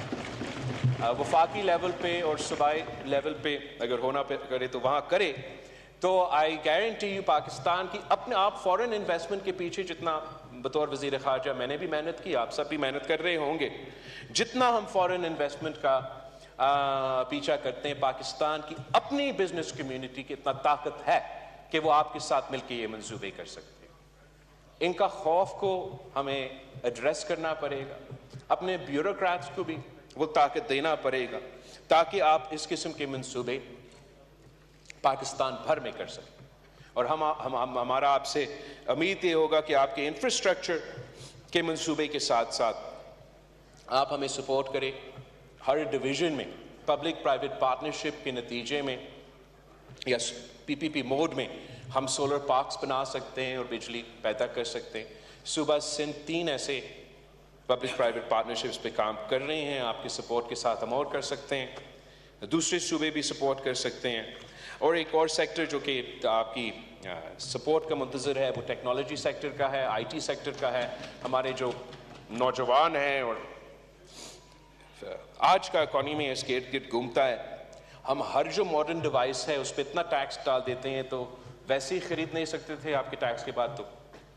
وفاقی لیول پہ اور صوبائی لیول پہ اگر ہونا کرے تو وہاں کرے، تو آئی گارنٹی یو پاکستان کی اپنے آپ فورن انویسٹمنٹ کے پیچھے جتنا بطور وزیر خارجہ میں نے بھی محنت کی، آپ سب بھی محنت کر رہے ہوں گے، جتنا ہم فورن انویسٹمنٹ کا پیچھا کرتے ہیں، پاکستان کی اپنی بزنس کمیونٹی کی اتنا طاقت ہے کہ وہ آپ کے ساتھ مل کے یہ منصوبے کر سکتے ہیں۔ ان کا خوف کو ہمیں ایڈریس کرنا پڑے گا، اپنے بیوروکریٹس کو بھی وہ طاقت دینا پڑے گا تاکہ آپ اس قسم کے منصوبے پاکستان بھر میں کر سکیں۔ اور ہمارا آپ سے امید یہ ہوگا کہ آپ کے انفراسٹرکچر کے منصوبے کے ساتھ ساتھ آپ ہمیں سپورٹ کریں۔ ہر ڈویژن میں پبلک پرائیویٹ پارٹنرشپ کے نتیجے میں یا پی پی پی موڈ میں ہم سولر پارکس بنا سکتے ہیں اور بجلی پیدا کر سکتے ہیں۔ صوبہ سندھ 3 ایسے پبلک پرائیویٹ پارٹنرشپس پہ کام کر رہے ہیں، آپ کے سپورٹ کے ساتھ ہم اور کر سکتے ہیں، دوسرے صوبے بھی سپورٹ کر سکتے ہیں۔ اور ایک اور سیکٹر جو کہ آپ کی سپورٹ کا منتظر ہے وہ ٹیکنالوجی سیکٹر کا ہے، آئی ٹی سیکٹر کا ہے۔ ہمارے جو نوجوان ہیں اور آج کا اکانومی اس کے ارد گرد گھومتا ہے، ہم ہر جو ماڈرن ڈیوائس ہے اس پہ اتنا ٹیکس ڈال دیتے ہیں تو ویسے ہی خرید نہیں سکتے تھے، آپ کے ٹیکس کے بعد تو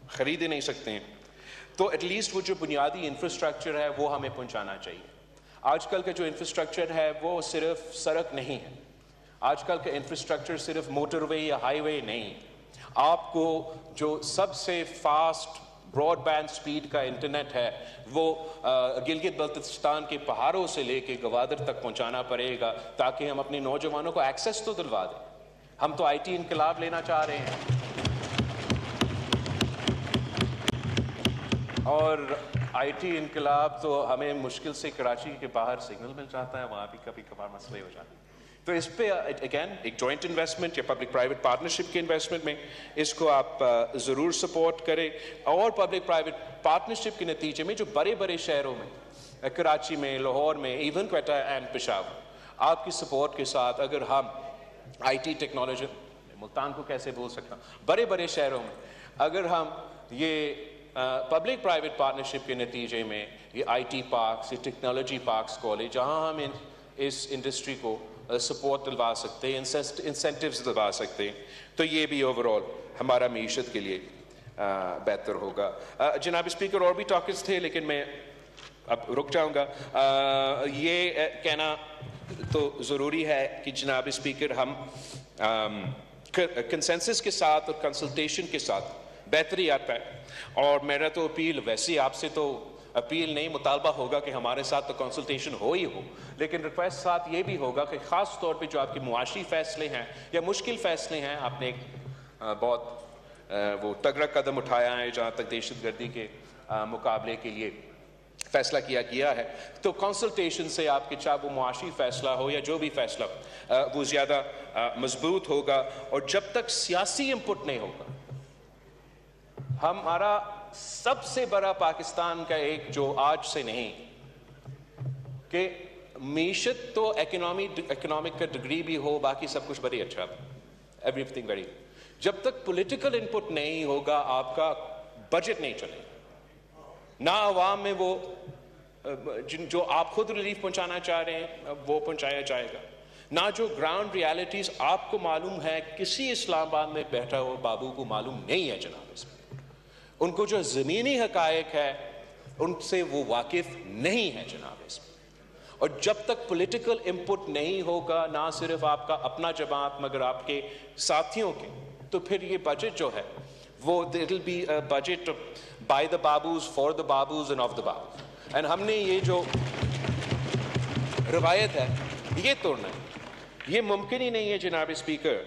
خرید ہی نہیں سکتے ہیں۔ تو ایٹ لیسٹ وہ جو بنیادی انفراسٹرکچر ہے وہ ہمیں پہنچانا چاہیے۔ آج کل کا جو انفراسٹرکچر ہے وہ صرف سڑک نہیں ہے، آج کل کا انفراسٹرکچر صرف موٹر وے یا ہائی وے نہیں، آپ کو جو سب سے فاسٹ براڈ بینڈ سپیڈ کا انٹرنیٹ ہے وہ گلگت بلتستان کے پہاڑوں سے لے کے گوادر تک پہنچانا پڑے گا تاکہ ہم اپنے نوجوانوں کو ایکسیس تو دلوا دیں۔ ہم تو آئی ٹی انقلاب لینا چاہ رہے ہیں، اور آئی ٹی انقلاب تو ہمیں مشکل سے کراچی کے باہر سگنل مل جاتا ہے، وہاں بھی کبھی کبھار مسئلے ہو جاتے ہیں۔ تو اس پہ اگین ایک جوائنٹ انویسٹمنٹ یا پبلک پرائیویٹ پارٹنرشپ کے انویسٹمنٹ میں اس کو آپ ضرور سپورٹ کریں. اور پبلک پرائیویٹ پارٹنرشپ کے نتیجے میں جو بڑے بڑے شہروں میں, کراچی میں, لاہور میں, ایون کوئٹہ اینڈ پشاور, آپ کی سپورٹ کے ساتھ اگر ہم آئی ٹی ٹیکنالوجی, ملتان کو کیسے بول سکتا ہوں, بڑے بڑے شہروں میں اگر ہم یہ پبلک پرائیویٹ پارٹنرشپ کے نتیجے میں یہ آئی ٹی پارکس, یہ ٹیکنالوجی پارکس کالج, جہاں ہم اس انڈسٹری کو سپورٹ دلوا سکتے ہیں, انسینٹیوز دلوا سکتے ہیں, تو یہ بھی اوور آل ہمارا معیشت کے لیے بہتر ہوگا. جناب اسپیکر اور بھی ٹاپکس تھے لیکن میں اب رک جاؤں گا. یہ کہنا تو ضروری ہے کہ جناب اسپیکر ہم کنسنسس کے ساتھ اور کنسلٹیشن کے ساتھ بہتری آتا ہے, اور میرا تو اپیل ویسے آپ سے تو اپیل نہیں, مطالبہ ہوگا کہ ہمارے ساتھ تو کنسلٹیشن ہو ہی ہو, لیکن ریکویسٹ ساتھ یہ بھی ہوگا کہ خاص طور پہ جو آپ کے معاشی فیصلے ہیں یا مشکل فیصلے ہیں, آپ نے ایک بہت وہ تگڑا قدم اٹھایا ہے جہاں تک دہشت گردی کے مقابلے کے لیے فیصلہ کیا گیا ہے, تو کنسلٹیشن سے آپ کے چاہے وہ معاشی فیصلہ ہو یا جو بھی فیصلہ وہ زیادہ مضبوط ہوگا. اور جب تک سیاسی انپٹ نہیں ہوگا, ہمارا سب سے بڑا پاکستان کا ایک جو آج سے نہیں کہ معیشت تو اکنامک کا ڈگری بھی ہو, باقی سب کچھ بڑی اچھا, ایوری تھنگ ویری, جب تک پولیٹیکل انپٹ نہیں ہوگا آپ کا بجٹ نہیں چلے گا, نہ عوام میں وہ جو آپ خود ریلیف پہنچانا چاہ رہے ہیں وہ پہنچایا جائے گا, نہ جو گراؤنڈ ریالٹیز آپ کو معلوم ہے, کسی اسلام آباد میں بیٹھا ہو بابو کو معلوم نہیں ہے جناب, اس میں ان کو جو زمینی حقائق ہے ان سے وہ واقف نہیں ہے جناب اس میں. اور جب تک پولیٹیکل انپٹ نہیں ہوگا, نہ صرف آپ کا اپنا جماعت مگر آپ کے ساتھیوں کے, تو پھر یہ بجٹ جو ہے وہ it will be a budget by the babus, for the babus and of the babus. and ہم نے یہ جو روایت ہے یہ توڑنا ہے. یہ ممکن ہی نہیں ہے جناب اسپیکر,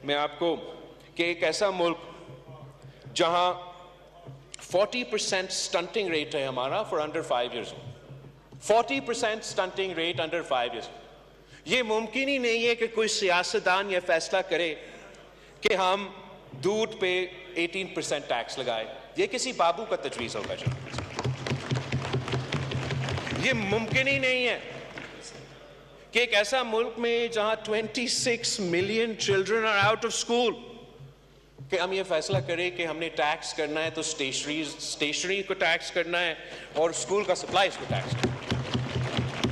میں آپ کو کہ ایک ایسا ملک جہاں 40% stunting rate ہے ہمارا for under 5 years old, 40% stunting rate under 5 years old. یہ ممکن ہی نہیں ہے کہ کوئی سیاستدان یہ فیصلہ کرے کہ ہم دودھ پہ 18% ٹیکس لگائے. یہ کسی بابو کا تجویز ہوگا جناب, یہ ممکن ہی نہیں ہے کہ ایک ایسا ملک میں جہاں 26 million children are out of school کہ ہم یہ فیصلہ کریں کہ ہم نے ٹیکس کرنا ہے تو اسٹیشنری کو ٹیکس کرنا ہے اور اسکول کا سپلائز کو ٹیکس کرنا ہے.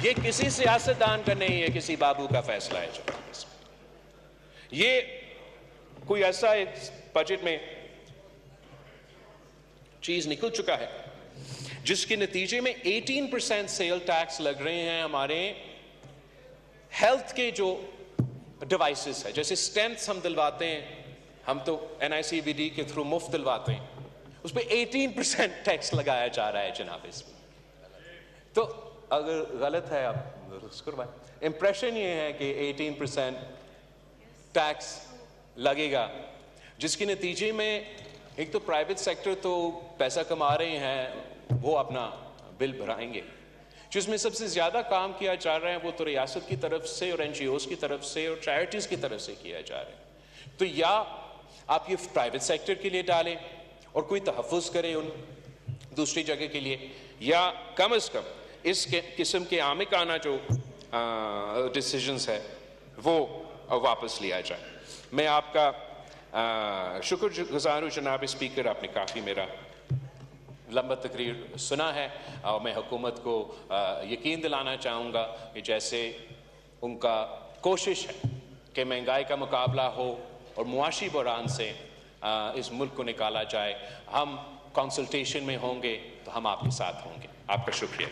یہ کسی سیاستدان کا نہیں ہے, کسی بابو کا فیصلہ ہے جناب. یہ کوئی ایسا ایک بجٹ میں چیز نکل چکا ہے جس کے نتیجے میں 18% سیل ٹیکس لگ رہے ہیں ہمارے ہیلتھ کے جو ڈیوائسز ہے, جیسے اسٹینٹس ہم دلواتے ہیں, ہم تو NICVD کے تھرو مفت دلواتے ہیں, اس پہ 18% ٹیکس لگایا جا رہا ہے جناب اس میں. تو اگر غلط ہے آپ درست کروائیں. امپریشن یہ ہے کہ 18% ٹیکس لگے گا, جس کے نتیجے میں ایک تو پرائیویٹ سیکٹر تو پیسہ کما رہے ہیں, وہ اپنا بل بھرائیں گے. جس میں سب سے زیادہ کام کیا جا رہا ہے وہ تو ریاست کی طرف سے اور NGOs کی طرف سے اور چیریٹیز کی طرف سے کیا جا رہا ہے. تو یا آپ یہ پرائیویٹ سیکٹر کے لیے ڈالیں اور کوئی تحفظ کریں ان دوسری جگہ کے لیے, یا کم از کم اس قسم کے عامقانہ جو ڈیسیجنز ہے وہ واپس لیا جائے. میں آپ کا شکر گزار ہوں جناب اسپیکر, آپ نے کافی میرا لمبا تقریر سنا ہے, اور میں حکومت کو یقین دلانا چاہوں گا کہ جیسے ان کا کوشش ہے کہ مہنگائی کا مقابلہ ہو اور معاشی بحران سے اس ملک کو نکالا جائے, ہم کنسلٹیشن میں ہوں گے تو ہم آپ کے ساتھ ہوں گے. آپ کا شکریہ.